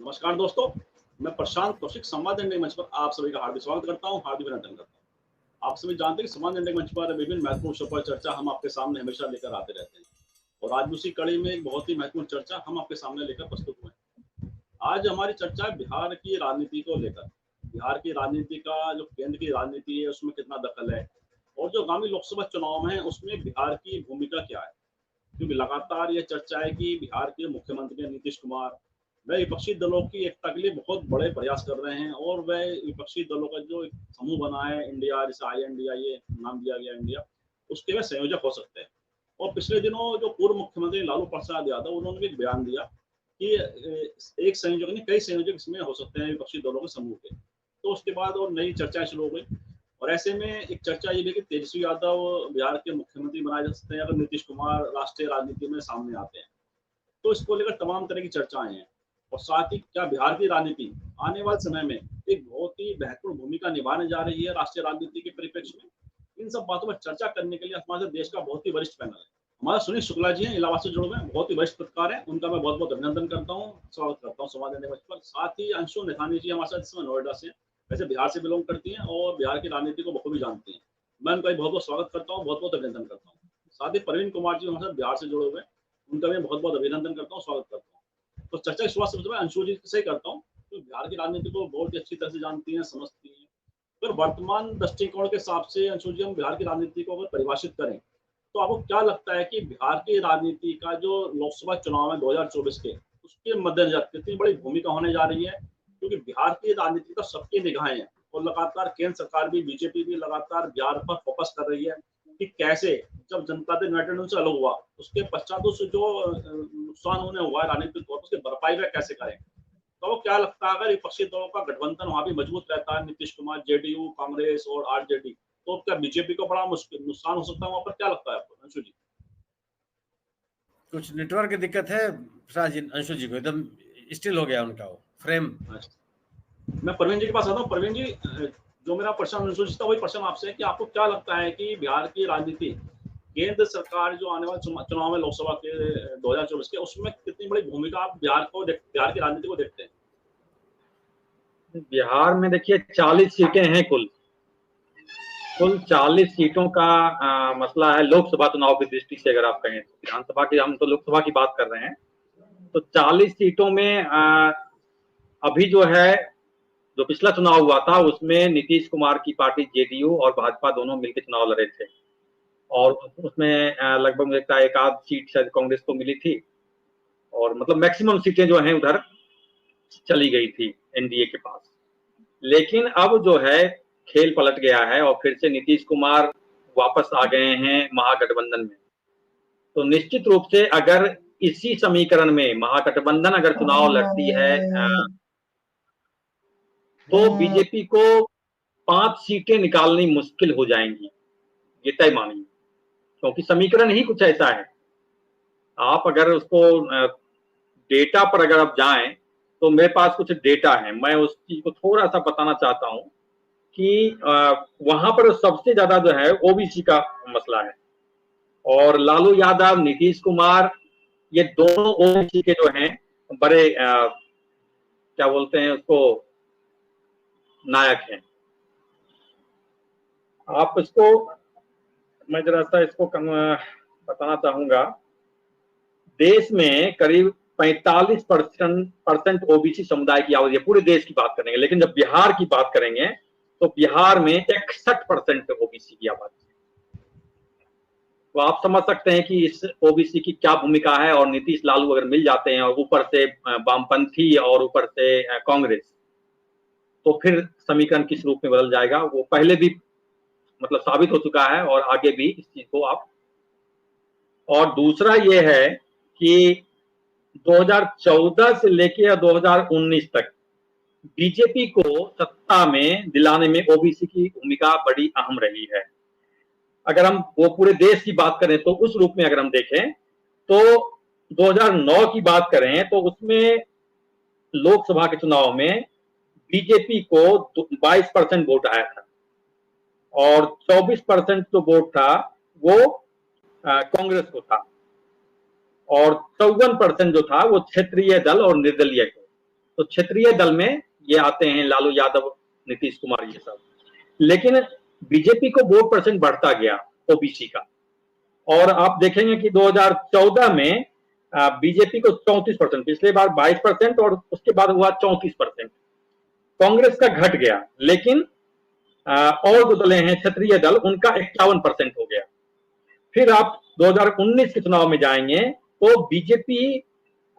नमस्कार दोस्तों, मैं प्रशांत कौशिक संवाद इंडिया मंच पर आप सभी का हार्दिक स्वागत करता हूं, हार्दिक अभिनंदन करता हूं। आप सभी जानते हैं कि संवाद इंडिया मंच पर विभिन्न महत्वपूर्ण विषयों पर चर्चा हम आपके सामने हमेशा लेकर आते रहते हैं और आज उसी कड़ी में एक बहुत ही महत्वपूर्ण चर्चा हम आपके सामने लेकर प्रस्तुत हुए हैं। आज हमारी चर्चा है बिहार की राजनीति को लेकर। बिहार की राजनीति का जो केंद्र की राजनीति है उसमें कितना दखल है और जो आगामी लोकसभा चुनाव में उसमें बिहार की भूमिका क्या है, क्योंकि लगातार ये चर्चा है कि बिहार के मुख्यमंत्री नीतीश कुमार वह विपक्षी दलों की एकता के लिए बहुत बड़े प्रयास कर रहे हैं और वह विपक्षी दलों का जो एक समूह बना है इंडिया, जैसे आई इंडिया ये नाम दिया गया इंडिया, उसके वह संयोजक हो सकते हैं। और पिछले दिनों जो पूर्व मुख्यमंत्री लालू प्रसाद यादव उन्होंने भी एक बयान दिया कि एक संयोजक नहीं कई संयोजक इसमें हो सकते हैं विपक्षी दलों के समूह के। तो उसके बाद और नई चर्चाएं शुरू हो गई और ऐसे में एक चर्चा ये भी कि तेजस्वी यादव बिहार के मुख्यमंत्री बनाए जा सकते हैं अगर नीतीश कुमार राष्ट्रीय राजनीति में सामने आते हैं। तो इसको लेकर तमाम तरह की चर्चाएं हैं और साथ ही क्या बिहार की राजनीति आने वाले समय में एक बहुत ही महत्वपूर्ण भूमिका निभाने जा रही है राष्ट्रीय राजनीति के परिप्रेक्ष्य में। इन सब बातों पर चर्चा करने के लिए हमारे देश का बहुत ही वरिष्ठ पैनल है। हमारा सुनील शुक्ला जी हैं, इलाहाबाद से जुड़े हुए हैं, बहुत ही वरिष्ठ पत्रकार हैं, उनका मैं बहुत बहुत अभिनंदन करता हूँ, स्वागत करता हूँ संवाद इंडिया मंच पर। साथ ही अंशु नेथानी जी हमारे साथ इस समय नोएडा से, वैसे बिहार से बिलोंग करती हैं और बिहार की राजनीति को बखूबी जानती हैं। मैं उनका बहुत बहुत स्वागत करता हूँ, बहुत बहुत अभिनंदन करता हूँ। साथ ही प्रवीण कुमार जी हमारे साथ बिहार से जुड़े हुए हैं, उनका मैं बहुत बहुत अभिनंदन करता हूँ, स्वागत करता हूँ। तो चर्चा की शुरुआत सबसे पहले अंशु जी से ही करता हूँ, तो बिहार की राजनीति को बहुत ही अच्छी तरह से जानती हैं, समझती हैं। अगर वर्तमान दृष्टिकोण के हिसाब से अंशु जी हम बिहार की राजनीति को अगर परिभाषित करें तो आपको क्या लगता है कि बिहार की राजनीति का जो लोकसभा चुनाव है 2024 के, उसके मद्देनजर कितनी बड़ी भूमिका होने जा रही है? क्योंकि बिहार की राजनीति पर सबकी निगाहें हैं और लगातार केंद्र सरकार भी, बीजेपी भी लगातार बिहार पर फोकस कर रही है कि कैसे जब जनता दल यूनाइटेड उनसे अलग हुआ उसके पश्चात उस जो नुकसान उन्हें हुआ है राजनीतिक तौर पर उसकी भरपाई वह कैसे करें। तो क्या लगता है अगर विपक्षी दलों का गठबंधन वहां भी मजबूत रहता है, नीतीश कुमार, जेडीयू, कांग्रेस और आरजेडी, तो क्या बीजेपी को बड़ा मुश्किल नुकसान हो सकता है वहां पर? क्या लगता है आपको अंशु जी? कुछ नेटवर्क की दिक्कत है प्रसाद जी, अंशु जी को एकदम स्टिल हो गया उनका वो फ्रेम। मैं प्रवीण जी के पास आता हूँ। प्रवीण जी, जो मेरा प्रश्न अंशु जी था वही प्रश्न आपसे है कि आपको क्या लगता है कि बिहार की राजनीति, केंद्र सरकार जो आने वाले चुनाव में लोकसभा के 2024 के, उसमें कितनी बड़ी भूमिका आप बिहार की राजनीति को देखते हैं? बिहार में देखिए 40 सीटें हैं कुल 40 सीटों का मसला है लोकसभा चुनाव की दृष्टि से। अगर आप कहें विधानसभा की, हम तो लोकसभा की बात कर रहे हैं, तो 40 सीटों में अभी जो है, जो पिछला चुनाव हुआ था उसमें नीतीश कुमार की पार्टी जेडीयू और भाजपा दोनों मिलकर चुनाव लड़े थे और उसमें लगभग मुझे लगता है एक आध सीट शायद कांग्रेस को मिली थी और मतलब मैक्सिमम सीटें जो हैं उधर चली गई थी एनडीए के पास। लेकिन अब जो है खेल पलट गया है और फिर से नीतीश कुमार वापस आ गए हैं महागठबंधन में। तो निश्चित रूप से अगर इसी समीकरण में महागठबंधन अगर चुनाव लड़ती है तो बीजेपी को 5 सीटें निकालनी मुश्किल हो जाएंगी, ये तय मानिए, क्योंकि समीकरण ही कुछ ऐसा है। आप अगर उसको डेटा पर अगर आप जाएं तो मेरे पास कुछ डेटा है, मैं उस चीज को थोड़ा सा बताना चाहता हूं कि वहां पर सबसे ज्यादा जो है ओबीसी का मसला है और लालू यादव, नीतीश कुमार, ये दोनों ओबीसी के जो हैं बड़े क्या बोलते हैं उसको, नायक हैं। आप इसको, मैं जरा सा इसको बताना चाहूंगा। देश में करीब 45% ओबीसी समुदाय की आबादी है, पूरे देश की बात करेंगे, लेकिन जब बिहार की बात करेंगे तो बिहार में 61% ओबीसी की आबादी है। तो आप समझ सकते हैं कि इस ओबीसी की क्या भूमिका है और नीतीश लालू अगर मिल जाते हैं और ऊपर से वामपंथी और ऊपर से कांग्रेस, तो फिर समीकरण किस रूप में बदल जाएगा वो पहले भी मतलब साबित हो चुका है और आगे भी इस चीज को आप। और दूसरा ये है कि 2014 से लेकर 2019 तक बीजेपी को सत्ता में दिलाने में ओबीसी की भूमिका बड़ी अहम रही है। अगर हम वो पूरे देश की बात करें तो उस रूप में अगर हम देखें तो 2009 की बात करें तो उसमें लोकसभा के चुनाव में बीजेपी को 22% वोट आया था और 24% जो वोट था वो कांग्रेस को था और 54% जो था वो क्षेत्रीय दल और निर्दलीय को। तो क्षेत्रीय दल में ये आते हैं लालू यादव, नीतीश कुमार, ये सब। लेकिन बीजेपी को वोट परसेंट बढ़ता गया ओबीसी का, और आप देखेंगे कि 2014 में बीजेपी को 34%, पिछले बार 22% और उसके बाद हुआ 34%। कांग्रेस का घट गया, लेकिन और जो दलें हैं क्षेत्रीय दल, उनका 51% हो गया। फिर आप 2019 के चुनाव में जाएंगे तो बीजेपी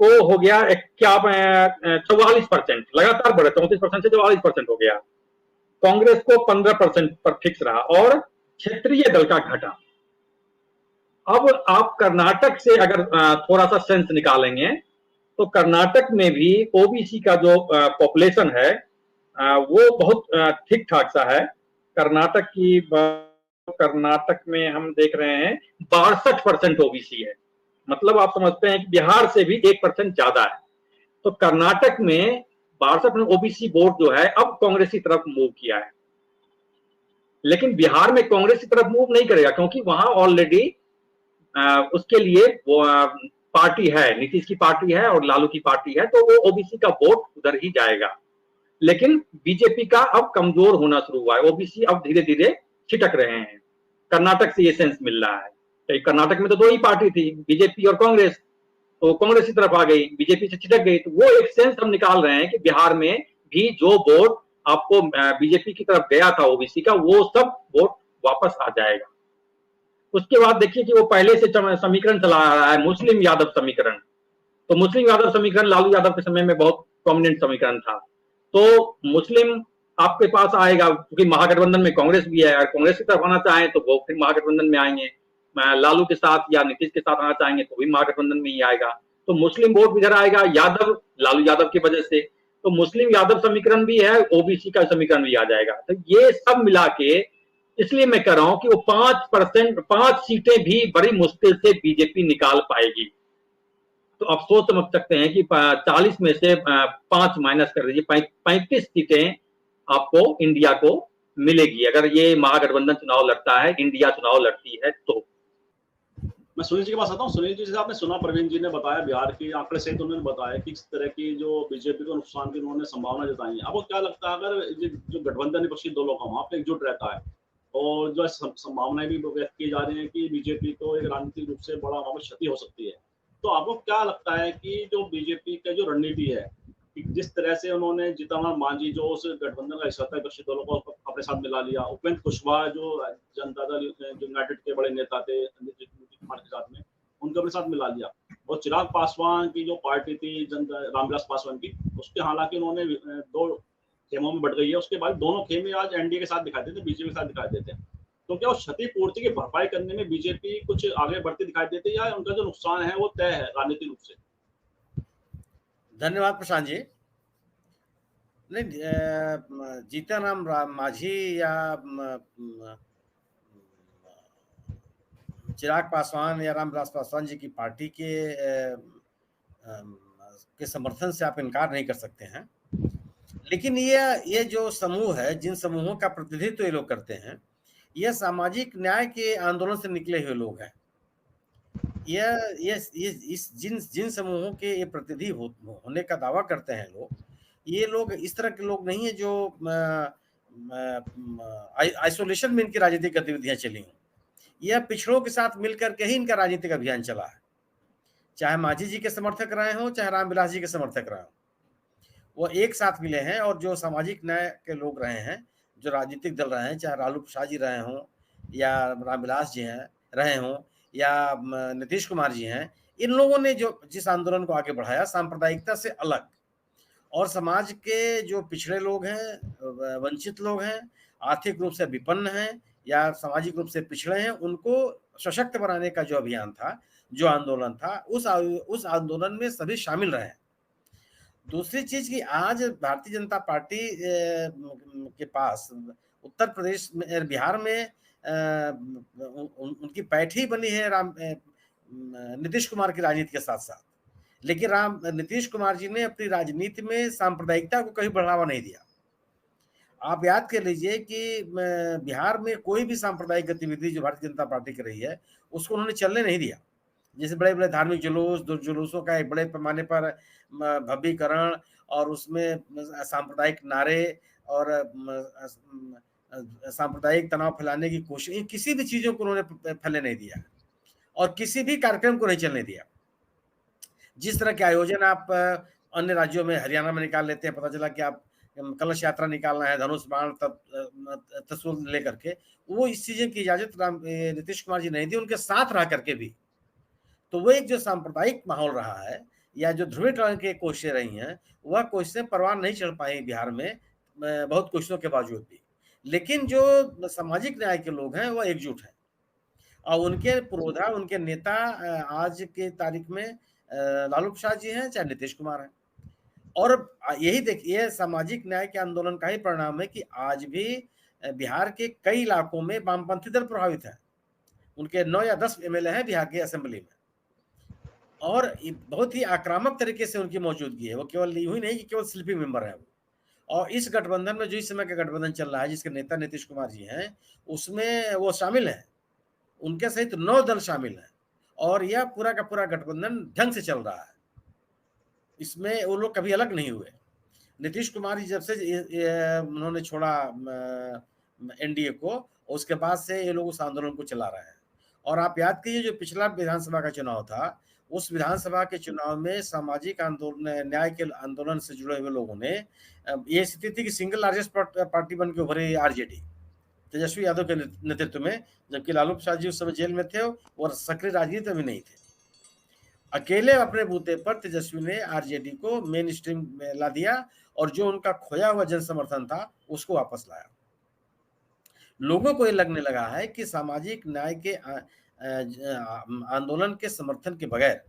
को हो गया 44%, लगातार बढ़े, 34% से 44% हो गया। कांग्रेस को 15% पर फिक्स रहा और क्षेत्रीय दल का घटा। अब आप कर्नाटक से अगर थोड़ा सा सेंस निकालेंगे तो कर्नाटक में भी ओबीसी का जो पॉपुलेशन है वो बहुत ठीक ठाक सा है। कर्नाटक में हम देख रहे हैं 62% ओबीसी है, मतलब आप समझते हैं कि बिहार से भी 1% ज्यादा है। तो कर्नाटक में 62% ओबीसी वोट जो है अब कांग्रेस की तरफ मूव किया है, लेकिन बिहार में कांग्रेस की तरफ मूव नहीं करेगा, क्योंकि वहां ऑलरेडी उसके लिए वो पार्टी है, नीतीश की पार्टी है और लालू की पार्टी है, तो वो ओबीसी का वोट उधर ही जाएगा। लेकिन बीजेपी का अब कमजोर होना शुरू हुआ है, ओबीसी अब धीरे धीरे छिटक रहे हैं। कर्नाटक से ये सेंस मिल रहा है। कर्नाटक में तो दो ही पार्टी थी, बीजेपी और कांग्रेस, तो कांग्रेस की तरफ आ गई, बीजेपी से छिटक गई। तो वो एक सेंस हम निकाल रहे हैं कि बिहार में भी जो वोट आपको बीजेपी की तरफ गया था ओबीसी का, वो सब वोट वापस आ जाएगा। उसके बाद देखिए कि वो पहले से समीकरण चला आ रहा है, मुस्लिम यादव समीकरण। तो मुस्लिम यादव समीकरण लालू यादव के समय में बहुत प्रोमिनेंट समीकरण था। तो मुस्लिम आपके पास आएगा, क्योंकि महागठबंधन में कांग्रेस भी है, अगर कांग्रेस की तरफ आना चाहे तो वो फिर महागठबंधन में आएंगे, लालू के साथ या नीतीश के साथ आना चाहेंगे तो भी महागठबंधन में ही आएगा। तो मुस्लिम वोट इधर आएगा, यादव, लालू यादव की वजह से। तो मुस्लिम यादव समीकरण भी है, ओबीसी का समीकरण भी आ जाएगा। तो ये सब मिला के, इसलिए मैं कह रहा हूं कि वो 5 सीटें भी बड़ी मुश्किल से बीजेपी निकाल पाएगी। तो आप सोच समझ सकते हैं कि 40 में से 5 माइनस कर दीजिए, 35 सीटें आपको इंडिया को मिलेगी अगर ये महागठबंधन चुनाव लड़ता है, इंडिया चुनाव लड़ती है तो। मैं सुनील जी के पास आता हूँ। सुनील जी, जैसे आपने सुना, प्रवीण जी ने बताया बिहार के आंकड़े से, तो उन्होंने बताया कि इस तरह की जो बीजेपी को नुकसान की उन्होंने संभावना जताई है। आपको क्या लगता है, अगर जो गठबंधन विपक्षी दलों का वहां पे एकजुट रहता है और जो संभावनाएं भी व्यक्त की जा रही है कि बीजेपी को एक राजनीतिक रूप से बड़ा वहां पर क्षति हो सकती है, तो आपको क्या लगता है कि जो बीजेपी का जो रणनीति है, जिस तरह से उन्होंने जीतन मांझी जो उस गठबंधन का हिस्सा था, विपक्षी दलों को अपने साथ मिला लिया, उपेंद्र कुशवाहा जो जनता दल यूनाइटेड के बड़े नेता थे नीतीश कुमार के साथ में, उनको अपने साथ मिला लिया, और चिराग पासवान की जो पार्टी थी रामविलास पासवान की, उसके हालांकि उन्होंने 2 खेमों में बढ़ गई है, उसके बाद दोनों खेमे आज एनडीए के साथ दिखाई देते, बीजेपी के साथ दिखाई देते हैं। तो क्या उस क्षतिपूर्ति की भरपाई करने में बीजेपी कुछ आगे बढ़ती दिखाई देती है, या उनका जो नुकसान है वो तय है राजनीतिक रूप से? धन्यवाद प्रशांत जी। नहीं, जीतन राम मांझी या चिराग पासवान या रामविलास पासवान जी की पार्टी के समर्थन से आप इनकार नहीं कर सकते हैं, लेकिन ये जो समूह है, जिन समूहों का प्रतिनिधित्व ये लोग करते हैं, ये सामाजिक न्याय के आंदोलन से निकले हुए लोग हैं। ये जिन समूहों के ये प्रतिनिधि होने का दावा करते हैं लोग, ये लोग इस तरह के लोग नहीं है जो आइसोलेशन में इनकी राजनीतिक गतिविधियां चली हों। यह पिछड़ों के साथ मिलकर के ही इनका राजनीतिक अभियान चला है, चाहे मांझी जी के समर्थक रहे हों, चाहे रामविलास जी के समर्थक रहे हों, वो एक साथ मिले हैं। और जो सामाजिक न्याय के लोग रहे हैं, जो राजनीतिक दल रहे हैं, चाहे लालू प्रसाद जी रहे हों या रामविलास जी हैं रहे हों या नीतीश कुमार जी हैं, इन लोगों ने जो जिस आंदोलन को आगे बढ़ाया सांप्रदायिकता से अलग, और समाज के जो पिछड़े लोग हैं, वंचित लोग हैं, आर्थिक रूप से विपन्न हैं या सामाजिक रूप से पिछड़े हैं, उनको सशक्त बनाने का जो अभियान था, जो आंदोलन था, उस आंदोलन में सभी शामिल रहे। दूसरी चीज कि आज भारतीय जनता पार्टी के पास उत्तर प्रदेश में, बिहार में उनकी पैठी बनी है नीतीश कुमार की राजनीति के साथ साथ, लेकिन नीतीश कुमार जी ने अपनी राजनीति में सांप्रदायिकता को कहीं बढ़ावा नहीं दिया। आप याद कर लीजिए कि बिहार में कोई भी सांप्रदायिक गतिविधि जो भारतीय जनता पार्टी की रही है, उसको उन्होंने चलने नहीं दिया। जैसे बड़े बड़े धार्मिक जुलूस, जुलूसों का एक बड़े पैमाने पर भव्यीकरण और उसमें सांप्रदायिक नारे और सांप्रदायिक तनाव फैलाने की कोशिश, इन किसी भी चीजों को उन्होंने फैलने नहीं दिया और किसी भी कार्यक्रम को नहीं चलने दिया। जिस तरह के आयोजन आप अन्य राज्यों में, हरियाणा में निकाल लेते हैं, पता चला कि आप कलश यात्रा निकालना है, धनुष बाण त्रिशूल लेकर के, वो इस चीजें की इजाजत नीतीश कुमार जी नहीं दी, उनके साथ रह करके भी। तो वो एक जो सांप्रदायिक माहौल रहा है या जो ध्रुवीकरण की कोशिशें रही हैं, वह कोशिशें परवान नहीं चढ़ पाई बिहार में बहुत कोशिशों के बावजूद भी। लेकिन जो सामाजिक न्याय के लोग हैं वह एकजुट हैं और उनके पुरोधा, उनके नेता आज के तारीख में लालू प्रसाद जी हैं चाहे नीतीश कुमार हैं। और यही देखिए, सामाजिक न्याय के आंदोलन का ही परिणाम है कि आज भी बिहार के कई इलाकों में वामपंथी दल प्रभावित है। उनके 9 या 10 एमएलए हैं बिहार की असेंबली में और बहुत ही आक्रामक तरीके से उनकी मौजूदगी है। वो केवल यूं ही नहीं कि केवल स्लीपिंग मेंबर है वो। और इस गठबंधन में जो इस समय का गठबंधन चल रहा है, जिसके नेता नीतीश कुमार जी हैं, उसमें वो शामिल हैं, उनके सहित 9 दल शामिल हैं और यह पूरा का पूरा गठबंधन ढंग से चल रहा है। इसमें वो लोग कभी अलग नहीं हुए। नीतीश कुमार जी जब से उन्होंने छोड़ा एनडीए को, उसके बाद से ये लोग उस आंदोलन को चला रहे हैं। और आप याद कीजिए, जो पिछला विधानसभा का चुनाव था, उस विधानसभा के चुनाव में सामाजिक आंदोलन, न्याय के आंदोलन से जुड़े हुए लोगों ने ये स्थिति थी कि सिंगल लार्जेस्ट पार्टी बन के उभरी आरजेडी तेजस्वी यादव के नेतृत्व में, जबकि लालू प्रसाद जी उस समय जेल में थे और सक्रिय राजनीति में नहीं थे। अकेले अपने बूते पर तेजस्वी ने आरजेडी को मेन स्ट्रीम में ला दिया और जो उनका खोया हुआ जन समर्थन था उसको वापस लाया। लोगों को ये लगने लगा है कि सामाजिक न्याय के आंदोलन के समर्थन के बगैर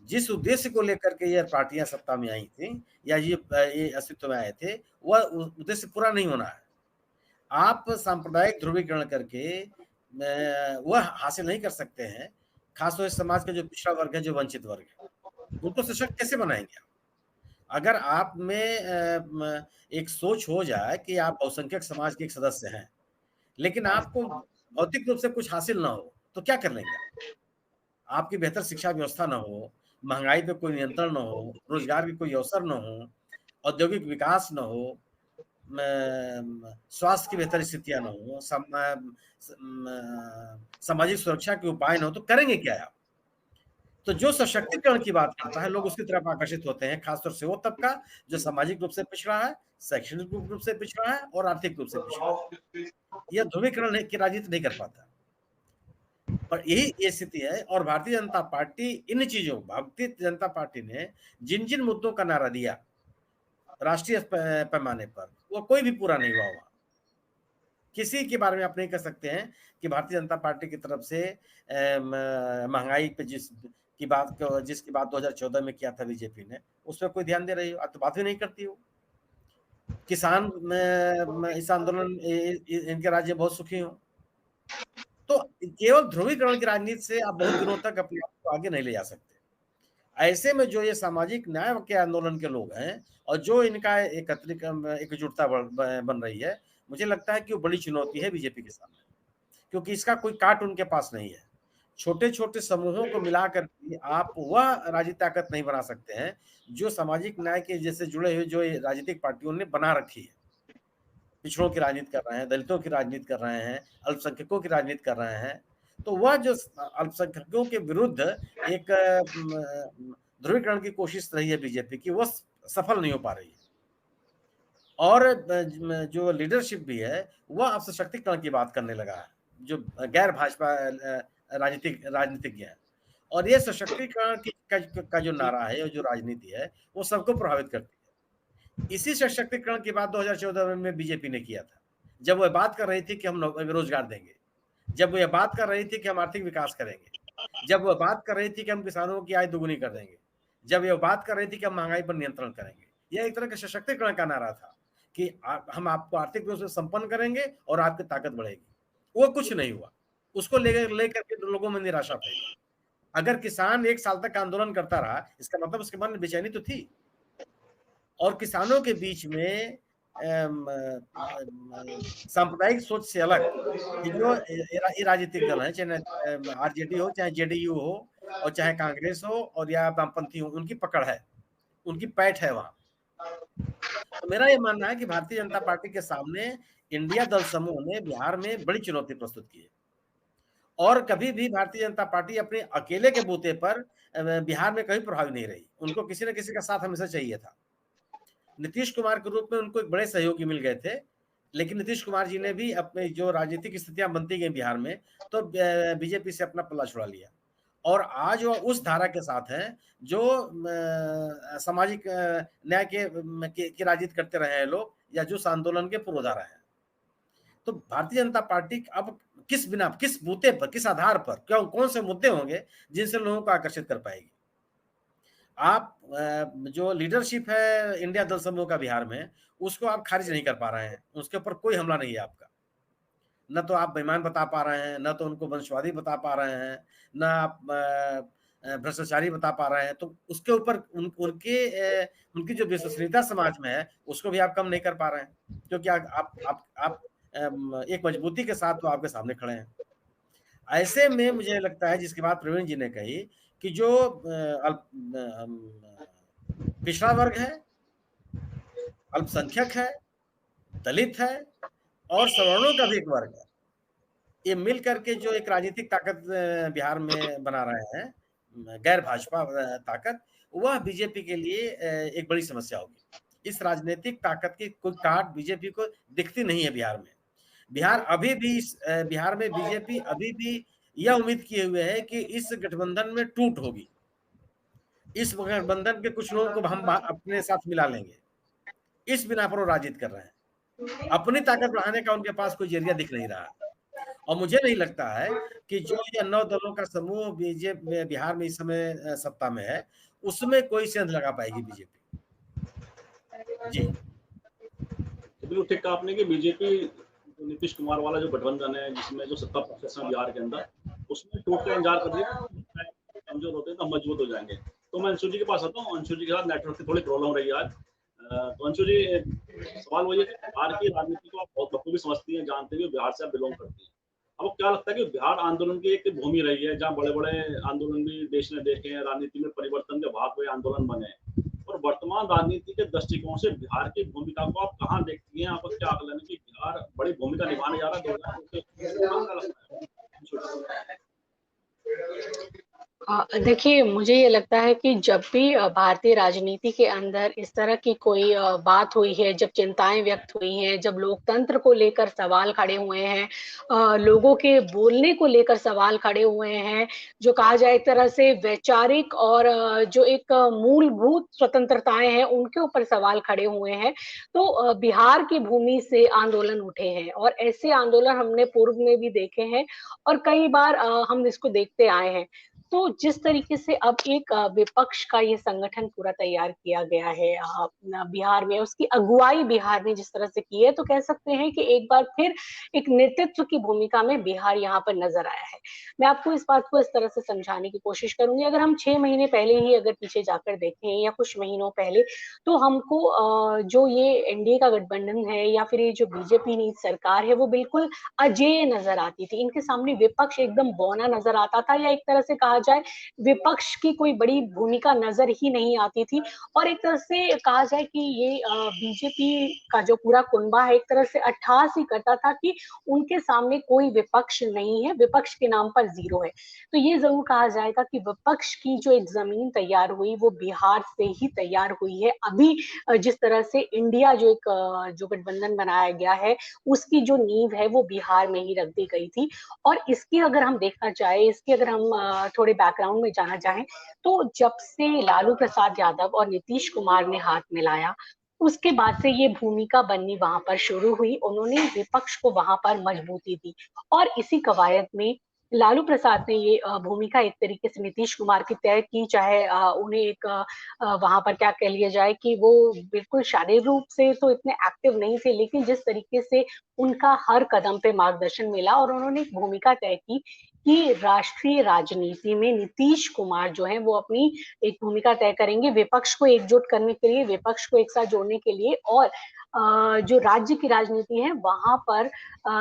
जिस उद्देश्य को लेकर के ये पार्टियां सत्ता में आई थी या ये अस्तित्व में आए थे, वह उद्देश्य पूरा नहीं होना है। आप सांप्रदायिक ध्रुवीकरण करके वह हासिल नहीं कर सकते हैं। खासतौर से समाज का जो पिछड़ा वर्ग है, जो वंचित वर्ग है, उनको सशक्त कैसे बनाएंगे? अगर आप में एक सोच हो जाए कि आप बहुसंख्यक समाज के एक सदस्य हैं, लेकिन आपको भौतिक रूप से कुछ हासिल ना हो, तो क्या कर लेंगे? आपकी बेहतर शिक्षा व्यवस्था ना हो, महंगाई पे कोई नियंत्रण ना हो, रोजगार की कोई अवसर ना हो, औद्योगिक विकास ना हो, स्वास्थ्य की बेहतर स्थितियां ना हो, सामाजिक सुरक्षा के उपाय ना हो, तो करेंगे क्या आप? तो जो सशक्तिकरण की बात करता है, लोग उसकी तरफ आकर्षित होते हैं, खासतौर से वो तबका जो सामाजिक रूप से पिछड़ा है, शैक्षणिक रूप से पिछड़ा है और आर्थिक रूप से पिछड़ा है। यह ध्रुवीकरण की राजनीति नहीं कर पाता। पर यही स्थिति है। और भारतीय जनता पार्टी इन चीजों, भारतीय जनता पार्टी ने जिन जिन मुद्दों का नारा दिया राष्ट्रीय पैमाने पर, वो कोई भी पूरा नहीं हुआ वहां। किसी के बारे में आप नहीं कह सकते हैं कि भारतीय जनता पार्टी की तरफ से महंगाई पे जिसकी बात 2014 में किया था बीजेपी ने, उस पर कोई ध्यान दे रही हो? अब तो बात ही नहीं करती हो। किसान इस आंदोलन, इनके राज्य बहुत सुखी हो। तो केवल ध्रुवीकरण की राजनीति से आप बहुत दिनों तक अपने आप को आगे नहीं ले जा सकते। ऐसे में जो ये सामाजिक न्याय के आंदोलन के लोग हैं और जो इनका एकजुटता बन रही है, मुझे लगता है कि वो बड़ी चुनौती है बीजेपी के सामने, क्योंकि इसका कोई काट उनके पास नहीं है। छोटे छोटे समूहों को मिलाकर आप वह राजनीतिक ताकत नहीं बना सकते हैं जो सामाजिक न्याय के जैसे जुड़े हुए जो राजनीतिक पार्टियों ने बना रखी है। पिछड़ों की राजनीति कर रहे हैं, दलितों की राजनीति कर रहे हैं, अल्पसंख्यकों की राजनीति कर रहे हैं। तो वह जो अल्पसंख्यकों के विरुद्ध एक ध्रुवीकरण की कोशिश रही है बीजेपी की, वो सफल नहीं हो पा रही है। और जो लीडरशिप भी है वह अब सशक्तिकरण की बात करने लगा है, जो गैर भाजपा राजनीतिज्ञ है। और ये सशक्तिकरण का जो नारा है, जो राजनीति है, वो सबको प्रभावित करती है। इसी सशक्तिकरण की बात 2014 में बीजेपी ने किया था, जब वह बात कर रही थी कि हम रोजगार देंगे, जब वह बात कर रही थी कि हम आर्थिक विकास करेंगे, जब वह बात कर रही थी कि हम किसानों की आय दोगुनी कर देंगे, जब यह बात कर रही थी कि हम महंगाई पर नियंत्रण करेंगे। यह एक तरह का सशक्तिकरण का नारा था कि हम आपको आर्थिक रूप से संपन्न करेंगे और आपकी ताकत बढ़ेगी। वो कुछ नहीं हुआ। उसको लेकर के लोगों में निराशा फैली। अगर किसान 1 साल तक आंदोलन करता रहा, इसका मतलब उसके मन में बेचैनी तो थी। और किसानों के बीच में सांप्रदायिक सोच से अलग जो राजनीतिक दल है, चाहे आरजेडी हो, चाहे जेडीयू हो और चाहे कांग्रेस हो और या वामपंथी हो, उनकी पकड़ है, उनकी पैठ है वहां। तो मेरा ये मानना है कि भारतीय जनता पार्टी के सामने इंडिया दल समूह ने बिहार में बड़ी चुनौती प्रस्तुत की है और कभी भी भारतीय जनता पार्टी अपने अकेले के बूते पर बिहार में कभी प्रभावी नहीं रही। उनको किसी न किसी का साथ हमेशा चाहिए था। नीतीश कुमार के रूप में उनको एक बड़े सहयोगी मिल गए थे, लेकिन नीतीश कुमार जी ने भी अपने जो राजनीतिक स्थितियां बनती गई बिहार में, तो बीजेपी से अपना पल्ला छुड़ा लिया और आज वो उस धारा के साथ हैं जो सामाजिक न्याय की राजनीति करते रहे हैं लोग, या जो आंदोलन के पूर्वधारा है। तो भारतीय जनता पार्टी अब किस बूते पर, किस आधार पर, क्यों, कौन से मुद्दे होंगे जिनसे लोगों को आकर्षित कर पाएगी? आप जो लीडरशिप है इंडिया दल समूह का बिहार में, उसको आप खारिज नहीं कर पा रहे हैं। उसके ऊपर कोई हमला नहीं है आपका। न तो आप बेईमान बता पा रहे हैं, न तो उनको वंशवादी बता पा रहे हैं, न आप भ्रष्टाचारी बता पा रहे हैं। तो उसके ऊपर उनकी जो विश्वसनीयता समाज में है, उसको भी आप कम नहीं कर पा रहे हैं, क्योंकि आप एक मजबूती के साथ तो आपके सामने खड़े हैं। ऐसे में मुझे लगता है, जिसकी बात प्रवीण जी ने कही, कि जो पिछड़ा वर्ग है, अल्पसंख्यक है, दलित है और सवर्णों का भी एक वर्ग है, ये मिल करके जो एक राजनीतिक ताकत बिहार में बना रहे हैं, गैर भाजपा ताकत, वह बीजेपी के लिए एक बड़ी समस्या होगी। इस राजनीतिक ताकत की कोई काट बीजेपी को दिखती नहीं है बिहार में। बिहार में बीजेपी अभी भी यह उम्मीद किए हुए है कि इस गठबंधन में टूट होगी, इस गठबंधन के कुछ लोगों को हम अपने साथ मिला लेंगे, इस बिना पर वो राजनीति कर रहे हैं। अपनी ताकत बढ़ाने का उनके पास कोई जरिया दिख नहीं रहा। और मुझे नहीं लगता है कि जो ये 9 दलों का समूह बीजेपी बिहार में इस समय सत्ता में है, उसमें कोई सेंध लगा पाएगी बीजेपी। जी, बिल्कुल ठीक कहा आपने कि बीजेपी नीतीश कुमार वाला जो गठबंधन है, जिसमें जो सत्ता प्रशासन बिहार के अंदर, उसमें टूट का इंतजार कर रही है। कमजोर होते हैं तो मजबूत हो जाएंगे। तो मैं अंशु जी के पास आता हूँ। अंशु जी के साथ नेटवर्क की थोड़ी प्रॉब्लम रही है आज। तो अंशु जी, सवाल वही है कि बिहार की राजनीति को आप बहुत बखूबी समझती हैं, जानते हुए बिहार से आप बिलोंग करती हैं। आपको क्या लगता है कि बिहार आंदोलन की एक भूमि रही है, जहाँ बड़े बड़े आंदोलन भी देश ने देखे हैं, राजनीति में परिवर्तन के भाग हुए आंदोलन बने, और वर्तमान राजनीति के दृष्टिकोण से बिहार की भूमिका को आप कहाँ देखती हैं? आपका क्या आकलन है कि बिहार बड़ी भूमिका निभाने जा रहा है? देखिए, मुझे ये लगता है कि जब भी भारतीय राजनीति के अंदर इस तरह की कोई बात हुई है, जब चिंताएँ व्यक्त हुई हैं, जब लोकतंत्र को लेकर सवाल खड़े हुए हैं, लोगों के बोलने को लेकर सवाल खड़े हुए हैं, जो कहा जाए एक तरह से वैचारिक और जो एक मूलभूत स्वतंत्रताएँ हैं, उनके ऊपर सवाल खड़े हुए हैं, तो बिहार की भूमि से आंदोलन उठे हैं और ऐसे आंदोलन हमने पूर्व में भी देखे हैं और कई बार हम इसको देखते आए हैं। तो जिस तरीके से अब एक विपक्ष का ये संगठन पूरा तैयार किया गया है बिहार में, उसकी अगुवाई बिहार ने जिस तरह से की है, तो कह सकते हैं कि एक बार फिर एक नेतृत्व की भूमिका में बिहार यहाँ पर नजर आया है। मैं आपको इस बात को इस तरह से समझाने की कोशिश करूंगी। अगर हम 6 महीने पहले ही अगर पीछे जाकर देखें या कुछ महीनों पहले, तो हमको जो ये एनडीए का गठबंधन है या फिर ये जो बीजेपी नीति सरकार है, वो बिल्कुल अजेय नजर आती थी। इनके सामने विपक्ष एकदम बौना नजर आता था, या एक तरह से कहा जाए विपक्ष की कोई बड़ी भूमिका नजर ही नहीं आती थी। और एक तरह से कहा जाए कि ये बीजेपी का जो पूरा कुनबा है, एक तरह से अट्टहास ही करता था कि उनके सामने कोई विपक्ष नहीं है, विपक्ष के नाम पर जीरो है। तो ये जरूर कहा जाएगा कि विपक्ष की जो एक जमीन तैयार हुई, वो बिहार से ही तैयार हुई है। अभी जिस तरह से इंडिया जो एक जो गठबंधन बनाया गया है, उसकी जो नींव है वो बिहार में ही रख दी गई थी। और इसकी अगर हम देखना चाहे, इसकी अगर हम थोड़े बैकग्राउंड में जाना चाहें, तो जब से लालू प्रसाद यादव और नीतीश कुमार ने हाथ मिलाया, उसके बाद से ये भूमिका बननी वहां पर शुरू हुई। उन्होंने विपक्ष को वहां पर मजबूती दी और इसी कवायद में लालू प्रसाद ने ये भूमिका एक तरीके से नीतीश कुमार की तय की, चाहे उन्हें एक वहां पर क्या कह लिया जाए कि वो बिल्कुल शारीरिक रूप से तो इतने एक्टिव नहीं थे, लेकिन जिस तरीके से उनका हर कदम पे मार्गदर्शन मिला और उन्होंने एक भूमिका तय की कि राष्ट्रीय राजनीति में नीतीश कुमार जो है वो अपनी एक भूमिका तय करेंगे विपक्ष को एकजुट करने के लिए, विपक्ष को एक साथ जोड़ने के लिए, और जो राज्य की राजनीति है वहां पर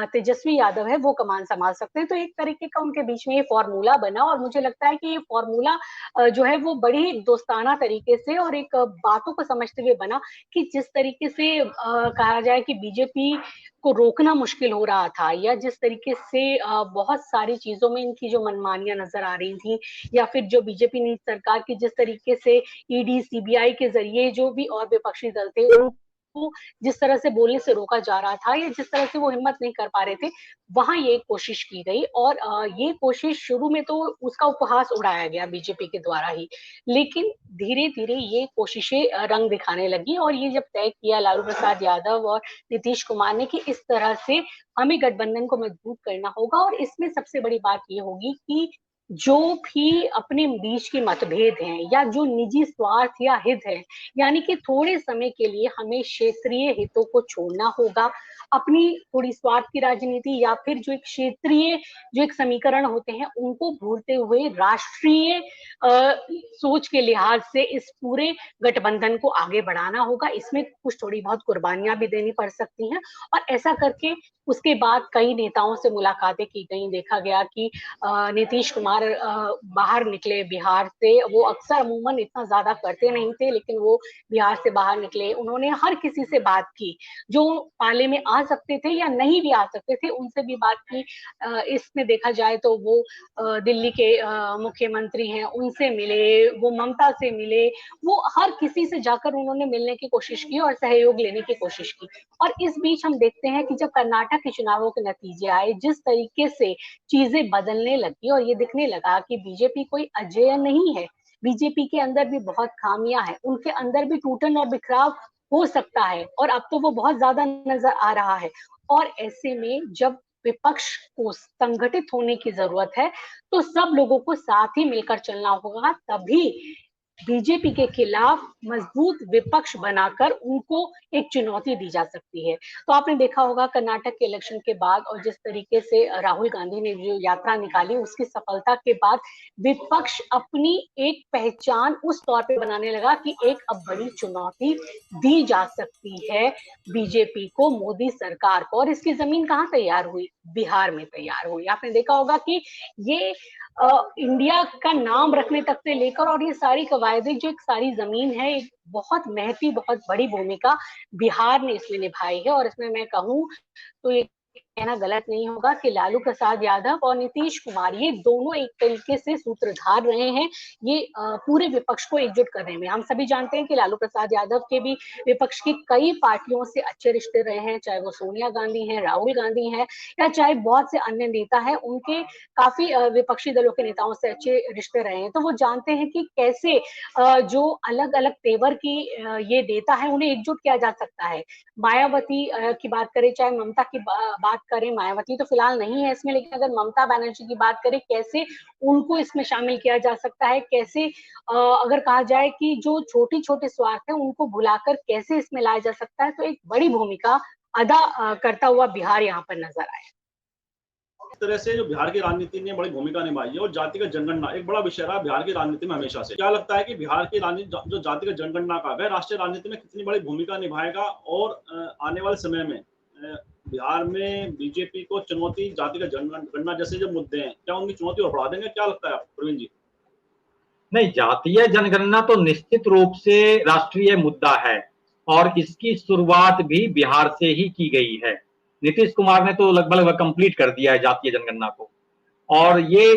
तेजस्वी यादव है वो कमान संभाल सकते हैं। तो एक तरीके का उनके बीच में ये फॉर्मूला बना, और मुझे लगता है कि ये फॉर्मूला जो है वो बड़ी दोस्ताना तरीके से और एक बातों को समझते हुए बना कि जिस तरीके से कहा जाए कि बीजेपी को रोकना मुश्किल हो रहा था, या जिस तरीके से बहुत सारी चीजों में इनकी जो मनमानियां नजर आ रही थी, या फिर जो बीजेपी नीति सरकार की जिस तरीके से ईडी सीबीआई के जरिए जो भी और विपक्षी दल थे उनको जिस तरह से बोलने से रोका जा रहा था, या जिस तरह से वो हिम्मत नहीं कर पा रहे थे, वहां ये कोशिश की गई। और ये कोशिश शुरू में तो उसका उपहास उड़ाया गया बीजेपी के द्वारा ही, लेकिन धीरे धीरे ये कोशिशें रंग दिखाने लगी, और ये जब तय किया लालू प्रसाद यादव और नीतीश कुमार ने कि इस तरह से हमें गठबंधन को मजबूत करना होगा, और इसमें सबसे बड़ी बात ये होगी कि जो भी अपने बीच के मतभेद हैं या जो निजी स्वार्थ या हित है, यानी कि थोड़े समय के लिए हमें क्षेत्रीय हितों को छोड़ना होगा, अपनी थोड़ी स्वार्थ की राजनीति या फिर जो एक क्षेत्रीय जो एक समीकरण होते हैं उनको भूलते हुए राष्ट्रीय सोच के लिहाज से इस पूरे गठबंधन को आगे बढ़ाना होगा। इसमें कुछ थोड़ी बहुत कुर्बानियां भी देनी पड़ सकती हैं, और ऐसा करके उसके बाद कई नेताओं से मुलाकातें की गई। देखा गया कि नीतीश कुमार बाहर निकले बिहार से, वो अक्सर अमूमन इतना ज्यादा करते नहीं थे, लेकिन वो बिहार से बाहर निकले, उन्होंने हर किसी से बात की, जो पाले में आ सकते थे या नहीं भी आ सकते थे उनसे भी बात की। इसमें देखा जाए तो वो दिल्ली के मुख्यमंत्री हैं उनसे मिले, वो ममता से मिले, वो हर किसी से जाकर उन्होंने मिलने की कोशिश की और सहयोग लेने की कोशिश की। और इस बीच हम देखते हैं कि जब कर्नाटक के चुनावों के नतीजे आए, जिस तरीके से चीजें बदलने लगी और ये दिखने लगा कि बीजेपी कोई अजेय नहीं है, बीजेपी के अंदर भी बहुत खामियां हैं, उनके अंदर भी टूटन और बिखराव हो सकता है, और अब तो वो बहुत ज्यादा नजर आ रहा है। और ऐसे में जब विपक्ष को संगठित होने की जरूरत है, तो सब लोगों को साथ ही मिलकर चलना होगा, तभी बीजेपी के खिलाफ मजबूत विपक्ष बनाकर उनको एक चुनौती दी जा सकती है। तो आपने देखा होगा कर्नाटक के इलेक्शन के बाद और जिस तरीके से राहुल गांधी ने जो यात्रा निकाली उसकी सफलता के बाद विपक्ष अपनी एक पहचान उस तौर पे बनाने लगा कि एक अब बड़ी चुनौती दी जा सकती है बीजेपी को, मोदी सरकार को। और इसकी जमीन कहाँ तैयार हुई? बिहार में तैयार हुई। आपने देखा होगा कि ये इंडिया का नाम रखने तक से लेकर और ये सारी कवायदे जो एक सारी जमीन है, एक बहुत महती बहुत बड़ी भूमिका बिहार ने इसमें निभाई है। और इसमें मैं कहूँ तो ये कहना गलत नहीं होगा कि लालू प्रसाद यादव और नीतीश कुमार ये दोनों एक तरीके से सूत्रधार रहे हैं ये पूरे विपक्ष को एकजुट करने में। हम सभी जानते हैं कि लालू प्रसाद यादव के भी विपक्ष की कई पार्टियों से अच्छे रिश्ते रहे हैं, चाहे वो सोनिया गांधी हैं, राहुल गांधी हैं, या चाहे बहुत से अन्य नेता हैं, उनके काफी विपक्षी दलों के नेताओं से अच्छे रिश्ते रहे हैं। तो वो जानते हैं कि कैसे जो अलग अलग तेवर की ये नेता है उन्हें एकजुट किया जा सकता है। मायावती की बात करें, चाहे ममता की बात करें, मायावती तो फिलहाल नहीं है इसमें, लेकिन अगर ममता बनर्जी की बात करें, कैसे उनको इसमें शामिल किया जा सकता है, कैसे अगर कहा जाए कि जो छोटे छोटे स्वार्थ है उनको भुलाकर कैसे इसमें लाया जा सकता है, तो एक बड़ी भूमिका अदा करता हुआ बिहार यहाँ पर नजर आया। इस तरह से जो बिहार की राजनीति ने बड़ी भूमिका निभाई है, और जातिगत जनगणना एक बड़ा विषय रहा बिहार की राजनीति में हमेशा से। क्या लगता है कि बिहार की राजनीति जो जातिगत जनगणना का वह राष्ट्रीय राजनीति में कितनी बड़ी भूमिका निभाएगा, और आने वाले समय में बिहार में बीजेपी को चुनौती जातिगत जनगणना जैसे जो मुद्दे हैं, क्या उनकी चुनौती और बढ़ा देंगे? क्या लगता है आपको प्रवीण जी? नहीं, जातीय जनगणना तो निश्चित रूप से राष्ट्रीय मुद्दा है और इसकी शुरुआत भी बिहार से ही की गई है। नीतीश कुमार ने तो लगभग कंप्लीट कर दिया है जातीय जनगणना को, और ये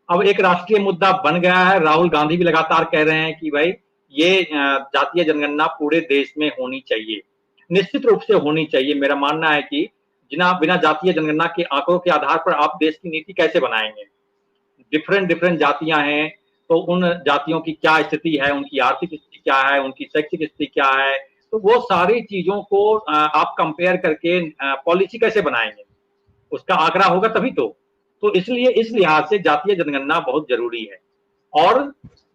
अब एक राष्ट्रीय मुद्दा बन गया है। राहुल गांधी भी लगातार कह रहे हैं कि भाई ये जातीय जनगणना पूरे देश में होनी चाहिए, निश्चित रूप से होनी चाहिए। मेरा मानना है कि बिना जातीय जनगणना के आंकड़ों के आधार पर आप देश की नीति कैसे बनाएंगे? डिफरेंट जातियां हैं, तो उन जातियों की क्या स्थिति है, उनकी आर्थिक स्थिति क्या है, उनकी शैक्षिक स्थिति क्या है, तो वो सारी चीजों को आप कंपेयर करके पॉलिसी कैसे बनाएंगे? उसका आंकड़ा होगा तभी तो इसलिए इस लिहाज से जातीय जनगणना बहुत जरूरी है, और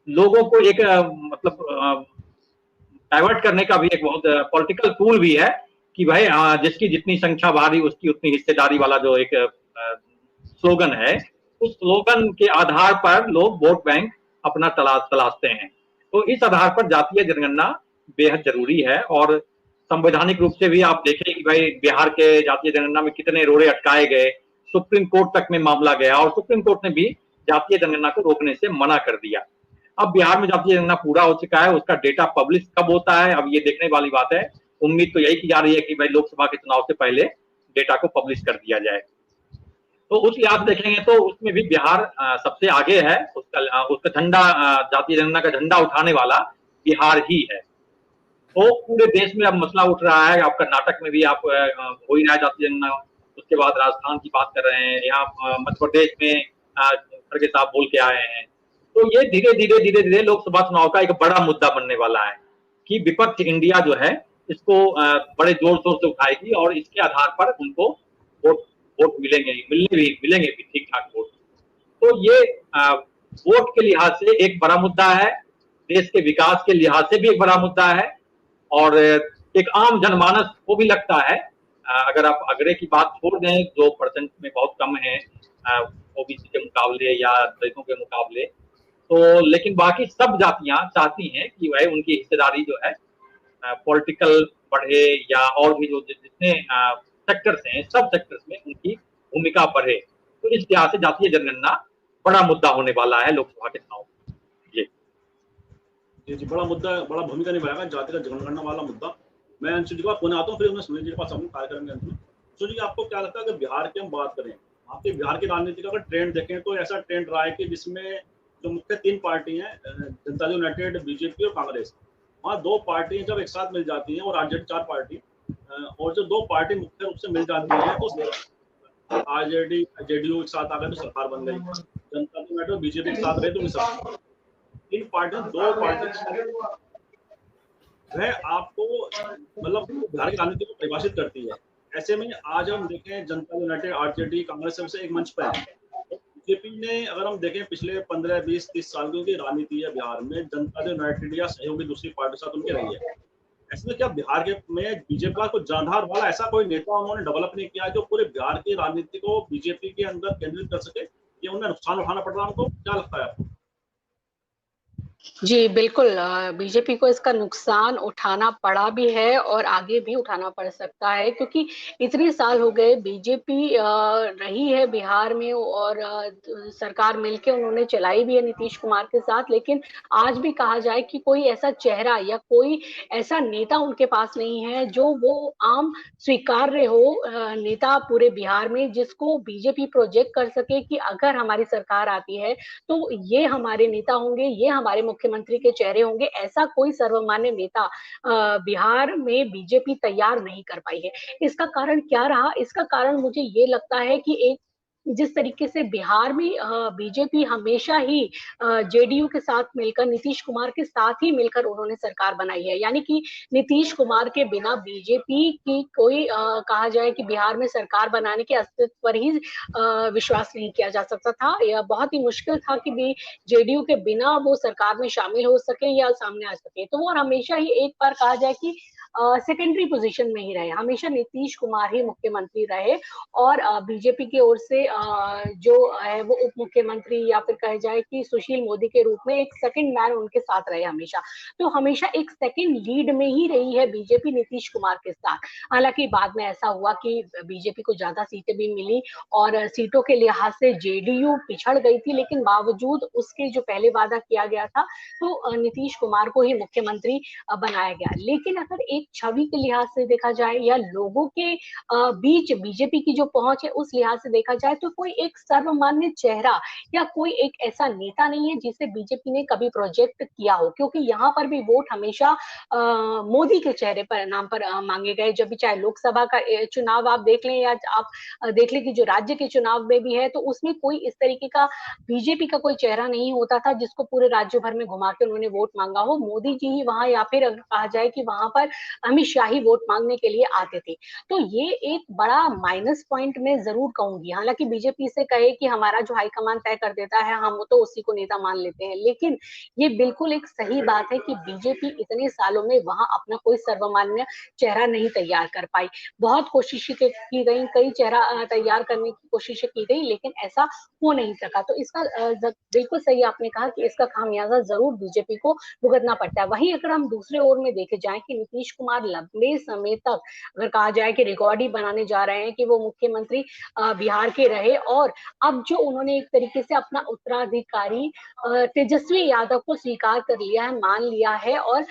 लोगों को एक मतलब डाइवर्ट करने का भी एक बहुत पॉलिटिकल टूल भी है कि भाई जिसकी जितनी संख्या भारी उसकी उतनी हिस्सेदारी वाला जो एक स्लोगन है, उस स्लोगन के आधार पर लोग वोट बैंक अपना तलाशते हैं। तो इस आधार पर जातीय जनगणना बेहद जरूरी है। और संवैधानिक रूप से भी आप देखें कि भाई बिहार के जातीय जनगणना में कितने रोड़े अटकाए गए, सुप्रीम कोर्ट तक में मामला गया और सुप्रीम कोर्ट ने भी जातीय जनगणना को रोकने से मना कर दिया। अब बिहार में जातीय जनगणना पूरा हो चुका है, उसका डेटा पब्लिश कब होता है अब ये देखने वाली बात है। उम्मीद तो यही की जा रही है कि भाई लोकसभा के चुनाव से पहले डेटा को पब्लिश कर दिया जाए। तो उस लिहाज से देखेंगे तो उसमें भी बिहार सबसे आगे है। उसका झंडा, जातीय जनगणना का झंडा उठाने वाला बिहार ही है। तो पूरे देश में अब मसला उठ रहा है। आप कर्नाटक में भी आप हो ही रहा है जातीय जनगणना, उसके बाद राजस्थान की बात कर रहे हैं, यहाँ मध्य प्रदेश में खड़गे साहब बोल के आए हैं। तो ये धीरे धीरे लोकसभा चुनाव का एक बड़ा मुद्दा बनने वाला है कि विपक्ष इंडिया जो है इसको बड़े जोर शोर से उठाएगी और इसके आधार पर उनको वोट मिलेंगे भी ठीक ठाक वोट। तो ये वोट के लिहाज से एक बड़ा मुद्दा है, देश के विकास के लिहाज से भी एक बड़ा मुद्दा है और एक आम जनमानस को भी लगता है, अगर आप आगरे की बात छोड़ दें जो परसेंट में बहुत कम है ओबीसी के मुकाबले या दलितों के मुकाबले, तो लेकिन बाकी सब जातियां चाहती हैं कि वह उनकी हिस्सेदारी जो है पॉलिटिकल बढ़े या और भी जो जितने सेक्टर्स हैं सब सेक्टर्स में उनकी भूमिका बढ़े। तो इस लिहाज से जातीय जनगणना बड़ा मुद्दा होने वाला है लोकसभा के चुनाव में। जी बड़ा मुद्दा, बड़ा भूमिका निभाएगा जातीय जनगणना वाला मुद्दा। मैं अंशु जी के पास पुनः आता हूँ, फिर मैं सुनील जी के पास हम कार्य करेंगे अंत में। अंशु जी, आपको क्या लगता है अगर बिहार की हम बात करें, आपके बिहार की राजनीति का अगर ट्रेंड देखें तो ऐसा ट्रेंड रहा है कि जिसमें जो मुख्य 3 पार्टी हैं, जनता दल यूनाइटेड, बीजेपी और कांग्रेस, वहाँ 2 पार्टी जब एक साथ मिल जाती हैं और आरजेडी 4 पार्टी, और जो 2 पार्टी मुख्य रूप से मिल जाती हैं तो आरजेडी जेडीयू एक साथ आ गए तो सरकार बन गई, जनता दल यूनाइटेड और बीजेपी एक साथ रहे तो सरकार। इन पार्टियों 2 पार्टी वह आपको मतलब बिहार की राजनीति को परिभाषित करती है। ऐसे में आज हम देखें जनता यूनाइटेड, आरजेडी, कांग्रेस सबसे एक मंच पर है। बीजेपी ने अगर हम देखें पिछले 15, 20, 30 साल की राजनीति है बिहार में, जनता यूनाइटेड या सहयोगी दूसरी पार्टी के साथ उनकी रही है। ऐसे में क्या बिहार में बीजेपी का कोई जानदार वाला ऐसा कोई नेता उन्होंने डेवलप नहीं किया जो पूरे बिहार की राजनीति को बीजेपी के अंदर केंद्रित कर सके? ये उन्हें नुकसान उठाना पड़ रहा है उनको, क्या लगता है आपको? जी, बिल्कुल बीजेपी को इसका नुकसान उठाना पड़ा भी है और आगे भी उठाना पड़ सकता है, क्योंकि इतने साल हो गए बीजेपी रही है बिहार में और सरकार मिलके उन्होंने चलाई भी है नीतीश कुमार के साथ। लेकिन आज भी कहा जाए कि कोई ऐसा चेहरा या कोई ऐसा नेता उनके पास नहीं है जो वो आम स्वीकार्य हो नेता पूरे बिहार में, जिसको बीजेपी प्रोजेक्ट कर सके कि अगर हमारी सरकार आती है तो ये हमारे नेता होंगे, ये हमारे मुख्यमंत्री के चेहरे होंगे। ऐसा कोई सर्वमान्य नेता बिहार में बीजेपी तैयार नहीं कर पाई है। इसका कारण क्या रहा? इसका कारण मुझे ये लगता है कि एक जिस तरीके से बिहार में बीजेपी हमेशा ही जेडीयू के साथ मिलकर, नीतीश कुमार के साथ ही मिलकर उन्होंने सरकार बनाई है। यानी कि नीतीश कुमार के बिना बीजेपी की कोई कहा जाए कि बिहार में सरकार बनाने के अस्तित्व पर ही विश्वास नहीं किया जा सकता था। यह बहुत ही मुश्किल था कि जेडीयू के बिना वो सरकार में शामिल हो सके या सामने आ सके। तो वो हमेशा ही एक बार कहा जाए कि सेकेंडरी पोजीशन में ही रहे, हमेशा नीतीश कुमार ही मुख्यमंत्री रहे और बीजेपी की ओर से जो है वो उप मुख्यमंत्री या फिर कहा जाए कि सुशील मोदी के रूप में एक सेकंड मैन उनके साथ रहे हमेशा। तो हमेशा एक सेकंड लीड में ही रही है बीजेपी नीतीश कुमार के साथ। हालांकि बाद में ऐसा हुआ कि बीजेपी को ज्यादा सीटें भी मिली और सीटों के लिहाज से जेडीयू पिछड़ गई थी, लेकिन बावजूद उसके जो पहले वादा किया गया था तो नीतीश कुमार को ही मुख्यमंत्री बनाया गया। लेकिन अगर एक छवि के लिहाज से देखा जाए या लोगों के बीच बीजेपी की जो पहुंच है उस लिहाज से देखा जाए तो कोई एक सर्वमान्य चेहरा या कोई एक ऐसा नेता नहीं है जिसे बीजेपी ने कभी प्रोजेक्ट किया हो, क्योंकि यहाँ पर भी वोट हमेशा मोदी के चेहरे पर नाम पर मांगे गए। जब भी चाहे लोकसभा का चुनाव आप देख लें या आप देख लें कि जो राज्य के चुनाव में भी है तो उसमें कोई इस तरीके का बीजेपी का कोई चेहरा नहीं होता था जिसको पूरे राज्य भर में घुमा के उन्होंने वोट मांगा हो। मोदी जी ही वहां, या फिर अगर कहा जाए कि वहां पर हमेशा वोट मांगने के लिए आते थे। तो ये एक बड़ा माइनस पॉइंट मैं जरूर कहूंगी। हालांकि बीजेपी से कहे कि हमारा जो हाईकमान तय कर देता है हम तो उसी को नेता मान लेते हैं, लेकिन ये बिल्कुल एक सही बात है कि बीजेपी इतने सालों में वहां अपना कोई सर्वमान्य चेहरा नहीं तैयार कर पाई। बहुत कोशिशें की गई, कई चेहरा तैयार करने की कोशिशें की गई, लेकिन ऐसा हो नहीं सका। तो इसका बिल्कुल सही आपने कहा कि इसका खामियाजा जरूर बीजेपी को भुगतना पड़ता है। वहीं अगर हम दूसरे ओर में देखे जाए कि नीतीश कुमार लंबे समय तक अगर कहा जाए कि रिकॉर्ड ही बनाने जा रहे हैं कि वो मुख्यमंत्री बिहार के रहे, और अब जो उन्होंने एक तरीके से अपना उत्तराधिकारी तेजस्वी यादव को स्वीकार कर लिया है, मान लिया है, और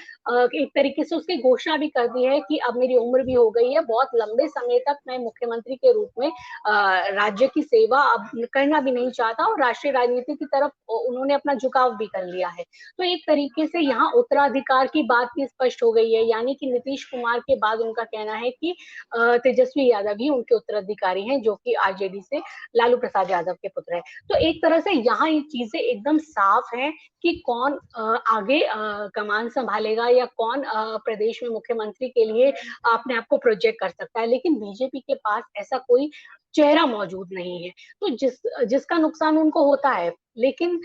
एक तरीके से उसकी घोषणा भी कर दी है कि अब मेरी उम्र भी हो गई है, बहुत लंबे समय तक मैं मुख्यमंत्री के रूप में राज्य की सेवा अब करना भी नहीं चाहता, और राष्ट्रीय राजनीति की तरफ उन्होंने अपना झुकाव भी कर लिया है। तो एक तरीके से यहाँ उत्तराधिकार की बात भी स्पष्ट हो गई है, यानी कि नीतीश कुमार के बाद उनका कहना है कि तेजस्वी यादव ही उनके उत्तराधिकारी हैं, जो कि आरजेडी से लालू प्रसाद यादव के पुत्र है। तो एक तरह से यहाँ ये चीजें एकदम साफ हैं कि कौन आगे कमान संभालेगा या कौन प्रदेश में मुख्यमंत्री के लिए अपने आप को प्रोजेक्ट कर सकता है। लेकिन बीजेपी के पास ऐसा कोई चेहरा मौजूद नहीं है, तो जिसका नुकसान उनको होता है। लेकिन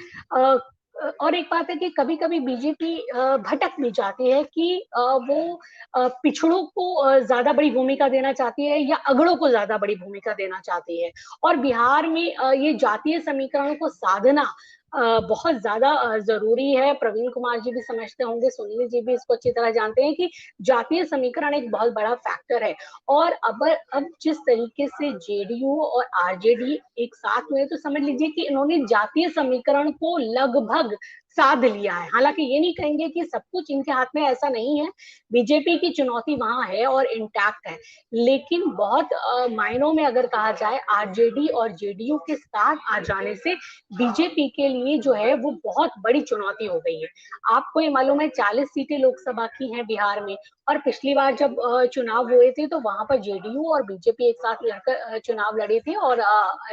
और एक बात है कि कभी कभी बीजेपी भटक भी जाती है कि वो पिछड़ों को ज्यादा बड़ी भूमिका देना चाहती है या अगड़ों को ज्यादा बड़ी भूमिका देना चाहती है, और बिहार में ये जातीय समीकरणों को साधना बहुत ज्यादा जरूरी है। प्रवीण कुमार जी भी समझते होंगे, सुनील जी भी इसको अच्छी तरह जानते हैं कि जातीय समीकरण एक बहुत बड़ा फैक्टर है। और अब जिस तरीके से जेडीयू और आरजेडी एक साथ हुए, तो समझ लीजिए कि इन्होंने जातीय समीकरण को लगभग साध लिया है। हालांकि ये नहीं कहेंगे कि सब कुछ इनके हाथ में, ऐसा नहीं है, बीजेपी की चुनौती वहां है और इंटैक्ट है, लेकिन बहुत मायनों में अगर कहा जाए आरजेडी और जेडीयू के साथ आ जाने से बीजेपी के लिए जो है वो बहुत बड़ी चुनौती हो गई है। आपको ये मालूम है 40 सीटें लोकसभा की हैं बिहार में, और पिछली बार जब चुनाव हुए थे तो वहां पर जेडीयू और बीजेपी एक साथ लड़कर चुनाव लड़े थे, और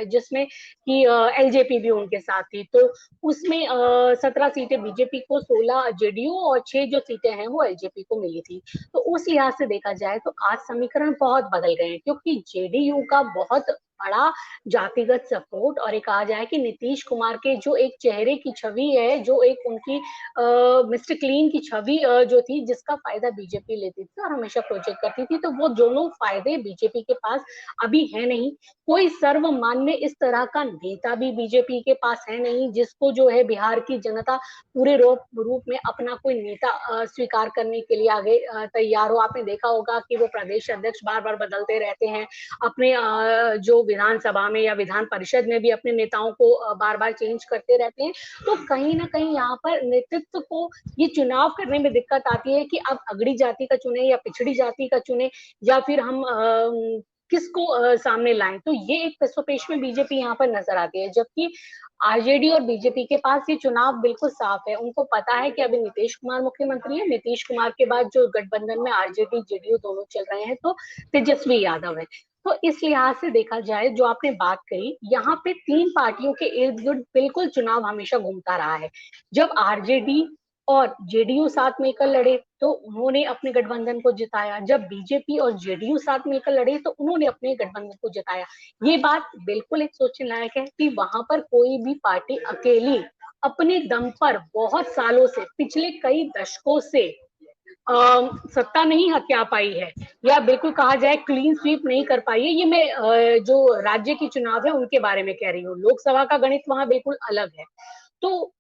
जिसमें कि एलजेपी भी उनके साथ थी। तो उसमें 17 सीटें बीजेपी को, 16 जेडीयू और 6 जो सीटें हैं वो एलजेपी को मिली थी। तो उस लिहाज से देखा जाए तो आज समीकरण बहुत बदल गए हैं, क्योंकि जेडीयू का बहुत बड़ा जातिगत सपोर्ट, और एक कहा जाए कि नीतीश कुमार के जो एक चेहरे की छवि है, जो एक उनकी मिस्टर क्लीन की छवि जो थी, जिसका फायदा बीजेपी लेती थी और हमेशा प्रोजेक्ट करती थी, तो वो दोनों फायदे बीजेपी के पास अभी है नहीं। कोई सर्वमान्य इस तरह का नेता भी बीजेपी के पास है नहीं, जिसको जो है बिहार की जनता पूरे रूप में अपना कोई नेता स्वीकार करने के लिए आगे तैयार हो। आपने देखा होगा कि वो प्रदेश अध्यक्ष बार बार बदलते रहते हैं, अपने जो विधानसभा में या विधान परिषद में भी अपने नेताओं को बार बार चेंज करते रहते हैं। तो कहीं ना कहीं यहाँ पर नेतृत्व को ये चुनाव करने में दिक्कत आती है कि अब अगड़ी जाति का चुने या पिछड़ी जाति का चुने, या फिर हम किसको सामने लाएं। तो ये एक पेश में बीजेपी यहाँ पर नजर आती है, जबकि आरजेडी और बीजेपी के पास ये चुनाव बिल्कुल साफ है। उनको पता है कि अभी नीतीश कुमार मुख्यमंत्री है, नीतीश कुमार के बाद जो गठबंधन में आरजेडी जेडीयू दोनों चल रहे हैं, तो तेजस्वी यादव है। तो इस लिहाज से देखा जाए, जो आपने बात कही, यहाँ पे तीन पार्टियों के इर्द गिर्द बिल्कुल चुनाव हमेशा घूमता रहा है। जब आरजेडी और जेडीयू साथ मिलकर लड़े तो उन्होंने अपने गठबंधन को जिताया, जब बीजेपी और जेडीयू साथ मिलकर लड़े तो उन्होंने अपने गठबंधन को जिताया। ये बात बिल्कुल एक सोचने लायक है कि वहां पर कोई भी पार्टी अकेली अपने दम पर बहुत सालों से, पिछले कई दशकों से सत्ता नहीं हथिया पाई है, या बिल्कुल कहा जाए क्लीन स्वीप नहीं कर पाई है। ये मैं जो राज्य की चुनाव है उनके बारे में कह रही हूँ, लोकसभा का गणित वहां बिल्कुल अलग है। तो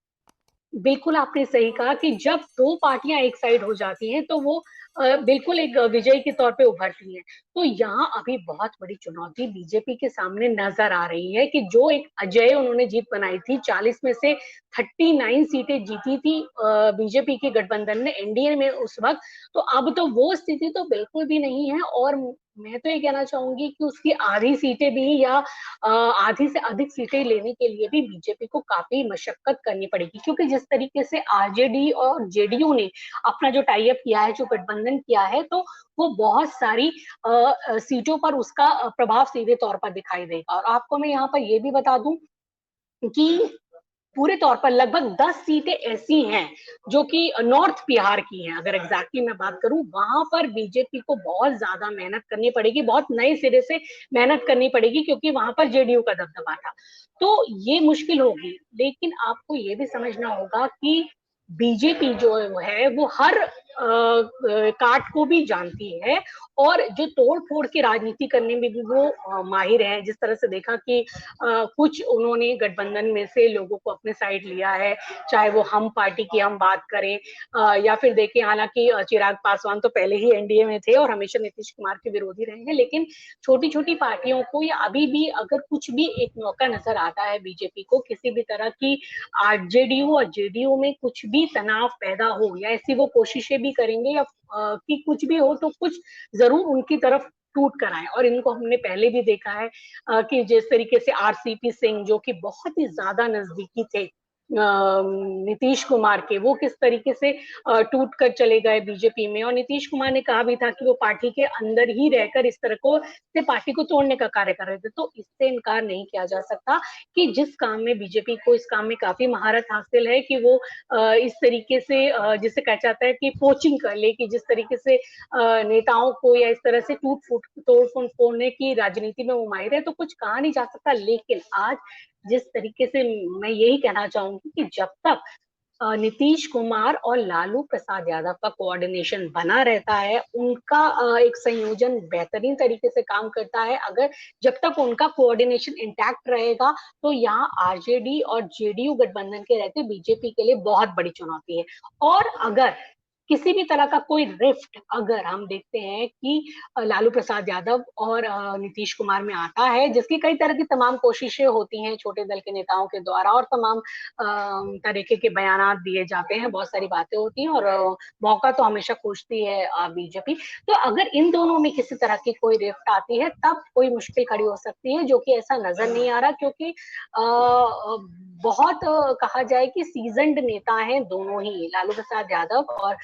बिल्कुल आपने सही कहा कि जब दो पार्टियां एक साइड हो जाती हैं तो वो बिल्कुल एक विजयी के तौर पे उभरती हैं। तो यहाँ अभी बहुत बड़ी चुनौती बीजेपी के सामने नजर आ रही है कि जो एक अजय उन्होंने जीत बनाई थी, 40 में से 39 सीटें जीती थी बीजेपी के गठबंधन ने एनडीए में उस वक्त। तो अब तो वो स्थिति तो बिल्कुल भी नहीं है, और मैं तो ये कहना चाहूंगी कि उसकी आधी सीटें भी या आधी से अधिक सीटें लेने के लिए भी बीजेपी को काफी मशक्कत करनी पड़ेगी, क्योंकि जिस तरीके से आरजेडी और जेडीयू ने अपना जो टाई अप किया है, जो गठबंधन किया है, तो वो बहुत सारी सीटों पर उसका प्रभाव सीधे तौर पर दिखाई देगा। और आपको मैं यहाँ पर ये भी बता दूं कि पूरे तौर पर लगभग 10 सीटें ऐसी हैं जो कि नॉर्थ बिहार की हैं, अगर एग्जैक्टली मैं बात करूं, वहां पर बीजेपी को बहुत ज्यादा मेहनत करनी पड़ेगी, बहुत नए सिरे से मेहनत करनी पड़ेगी, क्योंकि वहां पर जेडीयू का दबदबा था। तो ये मुश्किल होगी, लेकिन आपको ये भी समझना होगा कि बीजेपी जो है वो हर काट को भी जानती है, और जो तोड़ फोड़ की राजनीति करने में भी वो माहिर है। जिस तरह से देखा कि कुछ उन्होंने गठबंधन में से लोगों को अपने साइड लिया है, चाहे वो हम पार्टी की हम बात करें, या फिर देखें, हालांकि चिराग पासवान तो पहले ही एनडीए में थे और हमेशा नीतीश कुमार के विरोधी रहे हैं, लेकिन छोटी छोटी पार्टियों को या अभी भी अगर कुछ भी एक मौका नजर आता है बीजेपी को किसी भी तरह की आरजेडीयू और जेडीयू में कुछ भी तनाव पैदा हो, या ऐसी वो कोशिशें भी करेंगे, या कि कुछ भी हो तो कुछ जरूर उनकी तरफ टूट कर आए। और इनको हमने पहले भी देखा है कि जिस तरीके से आरसीपी सिंह, जो कि बहुत ही ज्यादा नजदीकी थे नीतीश कुमार के, वो किस तरीके से टूट कर चले गए बीजेपी में। और नीतीश कुमार ने कहा भी था कि वो पार्टी के अंदर ही रहकर इस तरह को से पार्टी को तोड़ने का कार्य कर रहे थे। तो इससे इनकार नहीं किया जा सकता कि जिस काम में बीजेपी को इस काम में काफी महारत हासिल है, कि वो इस तरीके से जिसे कहा जाता है कि पोचिंग कर ले, कि जिस तरीके से नेताओं को या इस तरह से टूट फूट तोड़ फोड़ने की राजनीति में वो माहिर है, तो कुछ कहा नहीं जा सकता। लेकिन आज जिस तरीके से, मैं यही कहना चाहूंगी कि जब तक नीतीश कुमार और लालू प्रसाद यादव का कोऑर्डिनेशन बना रहता है, उनका एक संयोजन बेहतरीन तरीके से काम करता है, अगर जब तक उनका कोऑर्डिनेशन इंटैक्ट रहेगा, तो यहाँ आरजेडी और जेडीयू गठबंधन के रहते बीजेपी के लिए बहुत बड़ी चुनौती है। और अगर किसी भी तरह का कोई रिफ्ट अगर हम देखते हैं कि लालू प्रसाद यादव और नीतीश कुमार में आता है, जिसकी कई तरह की तमाम कोशिशें होती हैं छोटे दल के नेताओं के द्वारा, और तमाम तरीके के बयान दिए जाते हैं, बहुत सारी बातें होती हैं, और मौका तो हमेशा खोजती है बीजेपी। तो अगर इन दोनों में किसी तरह की कोई रिफ्ट आती है, तब कोई मुश्किल खड़ी हो सकती है, जो कि ऐसा नजर नहीं आ रहा, क्योंकि बहुत कहा जाए कि सीजन्ड नेता हैं दोनों ही, लालू प्रसाद यादव और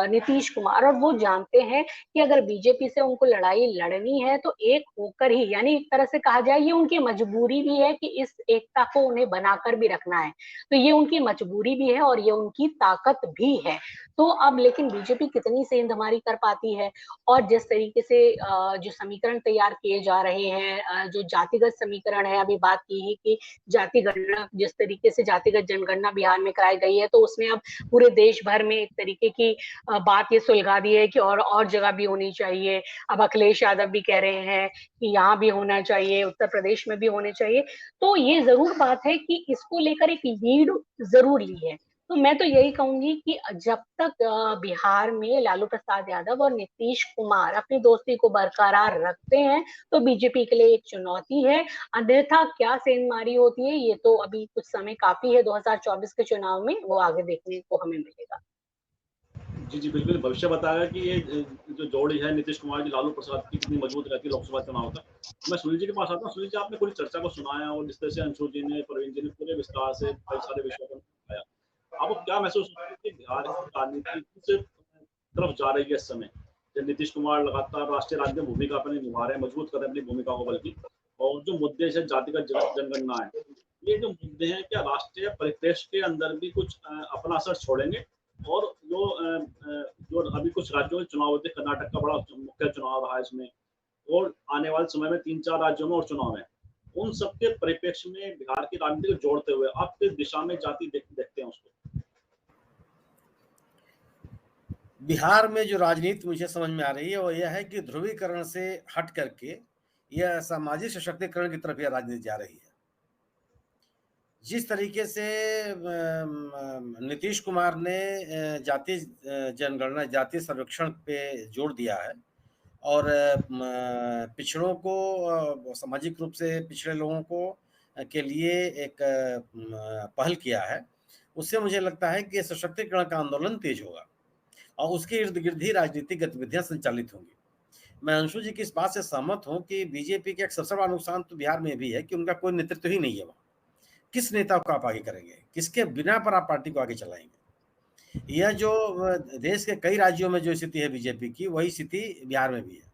नीतीश कुमार, और वो जानते हैं कि अगर बीजेपी से उनको लड़ाई लड़नी है तो एक होकर ही, यानी एक तरह से कहा जाए ये उनकी मजबूरी भी है कि इस एकता को उन्हें बनाकर भी रखना है। तो ये उनकी मजबूरी भी है और ये उनकी ताकत भी है। तो अब लेकिन बीजेपी कितनी सेंधमारी कर पाती है, और जिस तरीके से जो समीकरण तैयार किए जा रहे हैं, जो जातिगत समीकरण है, अभी बात की ही कि जाति गणना, जिस तरीके से जातिगत जनगणना बिहार में कराई गई है, तो उसमें अब पूरे देश भर में एक तरीके की बात ये सुलगा दी है कि और जगह भी होनी चाहिए। अब अखिलेश यादव भी कह रहे हैं कि यहाँ भी होना चाहिए, उत्तर प्रदेश में भी होने चाहिए। तो ये जरूर बात है कि इसको लेकर एक लीड जरूर ली है। तो मैं तो यही कहूंगी कि जब तक बिहार में लालू प्रसाद यादव और नीतीश कुमार अपनी दोस्ती को बरकरार रखते हैं, तो बीजेपी के लिए एक चुनौती है। अन्यथा क्या सेंधमारी होती है, ये तो अभी कुछ समय काफी है, 2024 के चुनाव में वो आगे देखने को हमें मिलेगा। जी जी बिल्कुल, भविष्य बताएगा कि ये जो जोड़ी है नीतीश कुमार की लालू प्रसाद की कितनी मजबूत रहती है लोकसभा चुनाव तक। मैं सुनील जी के पास आता हूँ। सुनील जी, आपने पूरी चर्चा को सुना है और जिस तरह से अंशु जी ने, प्रवीण जी ने पूरे विस्तार से कई सारे विषयों पर बताया, आपको क्या महसूस होता है कि बिहार की राजनीति किस तरफ जा रही है इस समय, जब नीतीश कुमार लगातार राष्ट्रीय राजनीतिक भूमिका अपनी निभा रहे हैं, मजबूत कर रहे हैं अपनी भूमिका को, बल्कि और जो मुद्दे जैसे जातिगत जनगणना है, ये जो मुद्दे हैं क्या राष्ट्रीय परिप्रेक्ष्य के अंदर भी कुछ अपना असर छोड़ेंगे? और जो अभी कुछ राज्यों में चुनाव होते हैं, कर्नाटक का बड़ा मुख्य चुनाव रहा है इसमें, और आने वाले समय में 3-4 राज्यों में और चुनाव है, उन सबके परिप्रेक्ष्य में बिहार की राजनीति को जोड़ते हुए आप किस दिशा में जाती देखते हैं उसको? बिहार में जो राजनीति मुझे समझ में आ रही है वो यह है कि ध्रुवीकरण से हट करके यह सामाजिक सशक्तिकरण की तरफ यह राजनीति जा रही है। जिस तरीके से नीतीश कुमार ने जाति जनगणना, जाति सर्वेक्षण पे जोर दिया है और पिछड़ों को, सामाजिक रूप से पिछड़े लोगों को के लिए एक पहल किया है, उससे मुझे लगता है कि सशक्तिकरण का आंदोलन तेज होगा और उसके इर्द गिर्द ही राजनीतिक गतिविधियां संचालित होंगी। मैं अंशु जी की इस बात से सहमत हूं कि बीजेपी का एक सबसे बड़ा नुकसान तो बिहार में भी है कि उनका कोई नेतृत्व ही नहीं है। वहाँ किस नेता को आप आगे करेंगे, किसके बिना पर आप पार्टी को आगे चलाएंगे? यह जो देश के कई राज्यों में जो स्थिति है बीजेपी की, वही स्थिति बिहार में भी है।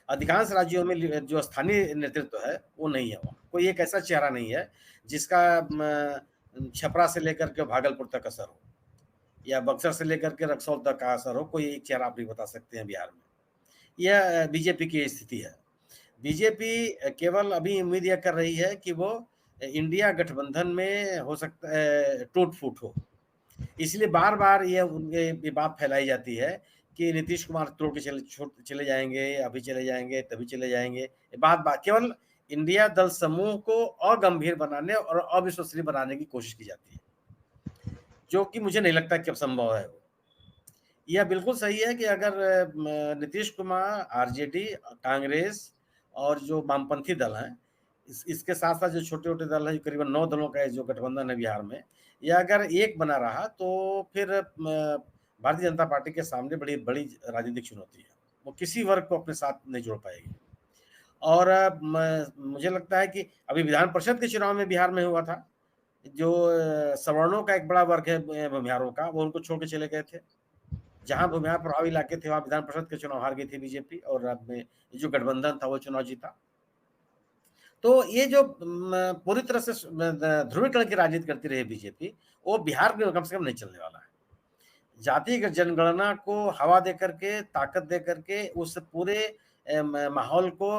अधिकांश राज्यों में जो स्थानीय नेतृत्व है वो नहीं है। वहाँ कोई एक ऐसा चेहरा नहीं है जिसका छपरा से लेकर के भागलपुर तक असर हो, या बक्सर से लेकर के रक्सौल तक का असर हो, कोई एक चेहरा आप नहीं बता सकते हैं बिहार में। यह बीजेपी की स्थिति है। बीजेपी केवल अभी उम्मीद यह कर रही है कि वो इंडिया गठबंधन में हो सकता है टूट फूट हो, इसलिए बार बार ये बात फैलाई जाती है कि नीतीश कुमार तोड़ के चले जाएंगे, अभी चले जाएंगे, तभी चले जाएंगे। बात केवल इंडिया दल समूह को अगंभीर बनाने और अविश्वसनीय बनाने की कोशिश की जाती है, जो कि मुझे नहीं लगता कि अब संभव है। यह बिल्कुल सही है कि अगर नीतीश कुमार, आरजेडी, कांग्रेस और जो वामपंथी दल हैं, इसके साथ साथ जो छोटे-छोटे दल हैं, करीबन 9 दलों का जो गठबंधन है बिहार में, यह अगर एक बना रहा तो फिर भारतीय जनता पार्टी के सामने बड़ी बड़ी राजनीतिक चुनौती है। वो किसी वर्ग को अपने साथ नहीं जोड़ पाएगी। और मुझे लगता है कि अभी विधान परिषद के चुनाव में बिहार में हुआ था, जो सवर्णों का एक बड़ा वर्ग है भूमिहारों का, वो उनको छोड़ के चले गए थे। जहां भूमिहार प्रभावी इलाके थे वहां विधान परिषद के चुनाव हार गई थी बीजेपी, और अब में जो गठबंधन था वो चुनाव जीता। तो ये जो पूरी तरह से ध्रुवीकरण की राजनीति करती रही बीजेपी, वो बिहार में कम से कम नहीं चलने वाला है। जातिगत जनगणना को हवा दे करके, ताकत दे करके उस पूरे माहौल को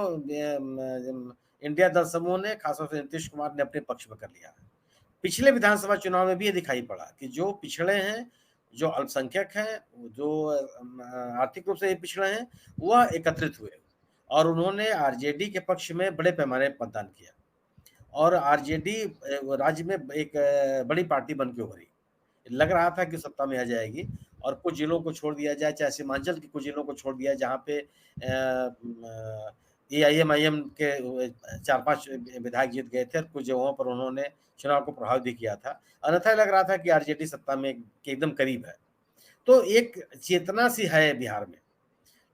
इंडिया दल समूह ने, खासतौर से नीतीश कुमार ने अपने पक्ष में कर लिया है। पिछले विधानसभा चुनाव में भी ये दिखाई पड़ा कि जो पिछड़े हैं, जो अल्पसंख्यक हैं, जो आर्थिक रूप से पिछड़े हैं, वह एकत्रित हुए और उन्होंने आरजेडी के पक्ष में बड़े पैमाने पर मतदान किया, और आरजेडी राज्य में एक बड़ी पार्टी बन के उभरी। लग रहा था कि सत्ता में आ जाएगी, और कुछ जिलों को छोड़ दिया जाए, चाहे सीमांचल के कुछ जिलों को छोड़ दिया जहाँ पे AIM के 4-5 विधायक जीत गए थे, और कुछ जगहों पर उन्होंने चुनाव को प्रभावित भी किया था। अन्यथा लग रहा था कि आरजेडी सत्ता में के एकदम करीब है। तो एक चेतना सी है बिहार में,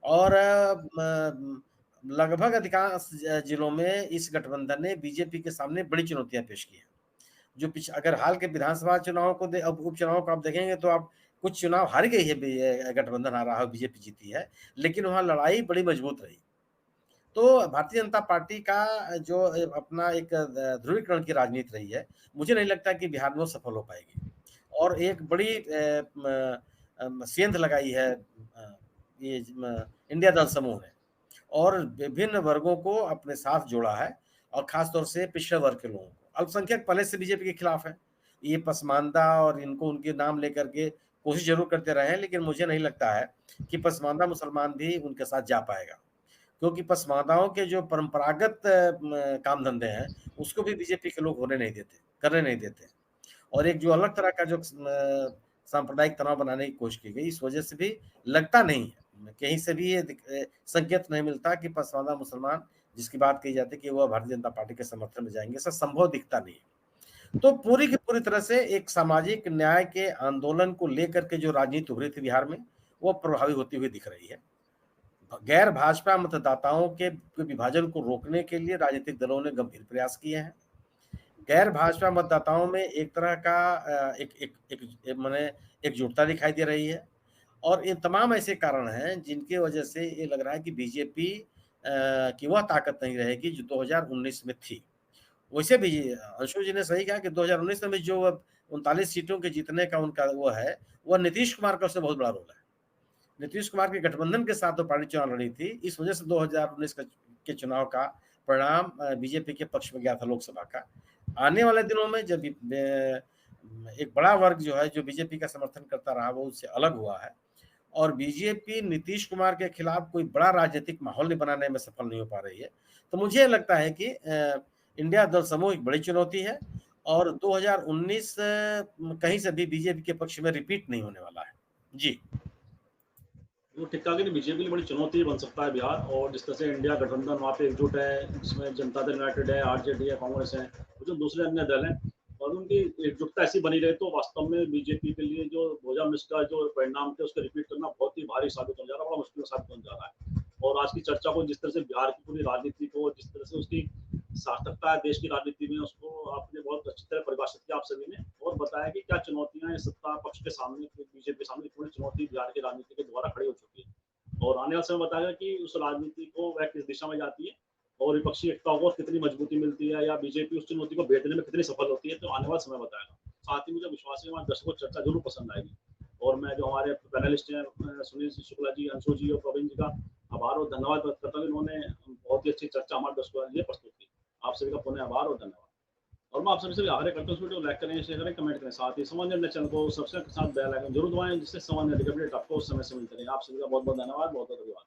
और लगभग अधिकांश जिलों में इस गठबंधन ने बीजेपी के सामने बड़ी चुनौतियां पेश की हैं। जो अगर हाल के विधानसभा चुनाव को अब उपचुनाव को आप देखेंगे तो आप कुछ चुनाव हार गई है, गठबंधन हारा है, बीजेपी जीती है, लेकिन वहां लड़ाई बड़ी मजबूत रही। तो भारतीय जनता पार्टी का जो अपना एक ध्रुवीकरण की राजनीति रही है, मुझे नहीं लगता कि बिहार में वो सफल हो पाएगी। और एक बड़ी सेंध लगाई है ये इंडिया दल समूह ने, और विभिन्न वर्गों को अपने साथ जोड़ा है, और खासतौर से पिछड़े वर्ग के लोगों को। अल्पसंख्यक पहले से बीजेपी के खिलाफ है, ये पसमानदा और इनको उनके नाम लेकर के कोशिश जरूर करते रहे हैं, लेकिन मुझे नहीं लगता है कि पसमानदा मुसलमान भी उनके साथ जा पाएगा, क्योंकि पसमानदाओं के जो परंपरागत काम धंधे हैं उसको भी बीजेपी के लोग होने नहीं देते, करने नहीं देते, और एक जो अलग तरह का जो सांप्रदायिक तनाव बनाने की कोशिश की गई, इस वजह से भी लगता नहीं है, कहीं से भी ये संकेत नहीं मिलता कि पसमानदा मुसलमान जिसकी बात कही जाती है कि वह भारतीय जनता पार्टी के समर्थन में जाएंगे, ऐसा संभव दिखता नहीं है। तो पूरी की पूरी तरह से एक सामाजिक न्याय के आंदोलन को लेकर के जो राजनीति उभरी थी बिहार में, वो प्रभावी होती हुई दिख रही है। गैर भाजपा मतदाताओं के विभाजन को रोकने के लिए राजनीतिक दलों ने गंभीर प्रयास किए हैं। गैर भाजपा मतदाताओं में एक तरह का माने एकजुटता दिखाई दे रही है, और ये तमाम ऐसे कारण हैं जिनकी वजह से ये लग रहा है कि बीजेपी की वह ताकत नहीं रहेगी जो 2019 में थी। वैसे भी अंशु जी ने सही कहा कि 2019 में जो 39 सीटों के जीतने का उनका वो है, वह नीतीश कुमार का उससे बहुत बड़ा रोल है। नीतीश कुमार के गठबंधन के साथ वो पार्टी चुनाव लड़ी थी, इस वजह से 2019 के चुनाव का परिणाम बीजेपी के पक्ष में गया था लोकसभा का। आने वाले दिनों में जब एक बड़ा वर्ग जो है जो बीजेपी का समर्थन करता रहा, वो उससे अलग हुआ है, और बीजेपी नीतीश कुमार के खिलाफ कोई बड़ा राजनीतिक माहौल नहीं बनाने में सफल नहीं हो पा रही है। तो मुझे लगता है कि इंडिया दल समूह एक बड़ी चुनौती है, और 2019 कहीं से भी बीजेपी के पक्ष में रिपीट नहीं होने वाला है। जी, वो ठीक ठाक है, बीजेपी की बड़ी चुनौती बन सकता है बिहार, और जिस तरह से इंडिया गठबंधन वहाँ पे एकजुट है, जिसमें जनता दल यूनाइटेड है, आरजेडी है, कांग्रेस है, जो दूसरे अन्य दल हैं, और उनकी एकजुटता ऐसी बनी रहे तो वास्तव में बीजेपी के लिए जो 2019 का जो परिणाम थे उसको रिपीट करना बहुत ही भारी साबित होने जा रहा है, बड़ा मुश्किल साबित होने जा रहा है। और आज की चर्चा को, जिस तरह से बिहार की पूरी राजनीति को, जिस तरह से उसकी सार्थकता है देश की राजनीति में, उसको आपने बहुत अच्छी तरह परिभाषित किया आप सभी ने, और बताया कि क्या चुनौतियां सत्ता पक्ष के सामने, बीजेपी के सामने पूरी चुनौती बिहार की राजनीति के द्वारा खड़ी हो चुकी है, और आने वाले समय बताएगा कि उस राजनीति को वह किस दिशा में जाती है, और विपक्षी एकता को कितनी मजबूती मिलती है, या बीजेपी उस चुनौती को भेदने में कितनी सफल होती है, तो आने वाला समय बताएगा। साथ ही मुझे विश्वास है हमारे दर्शकों को चर्चा जरूर पसंद आएगी। और मैं जो हमारे पैनलिस्ट हैं सुनील शुक्ला जी, अंशु जी और प्रवीण जी का आभार और धन्यवाद व्यक्त करता हूँ। इन्होंने बहुत ही अच्छी चर्चा हमारे दर्शकों के लिए प्रस्तुत की। आप सभी का पुनः आभार और धन्यवाद। और मैं आप सभी से आग्रह करता हूँ इस वीडियो को लाइक करें, शेयर करें, कमेंट करें। साथ ही समाज निर्णय चैनल को सब्सक्राइब के साथ बेल आइकन जरूर दबाएं, जिससे समाज निर्णय अपडेट आपको उस समय से मिलते रहे। आप सभी का बहुत बहुत धन्यवाद, बहुत बहुत धन्यवाद।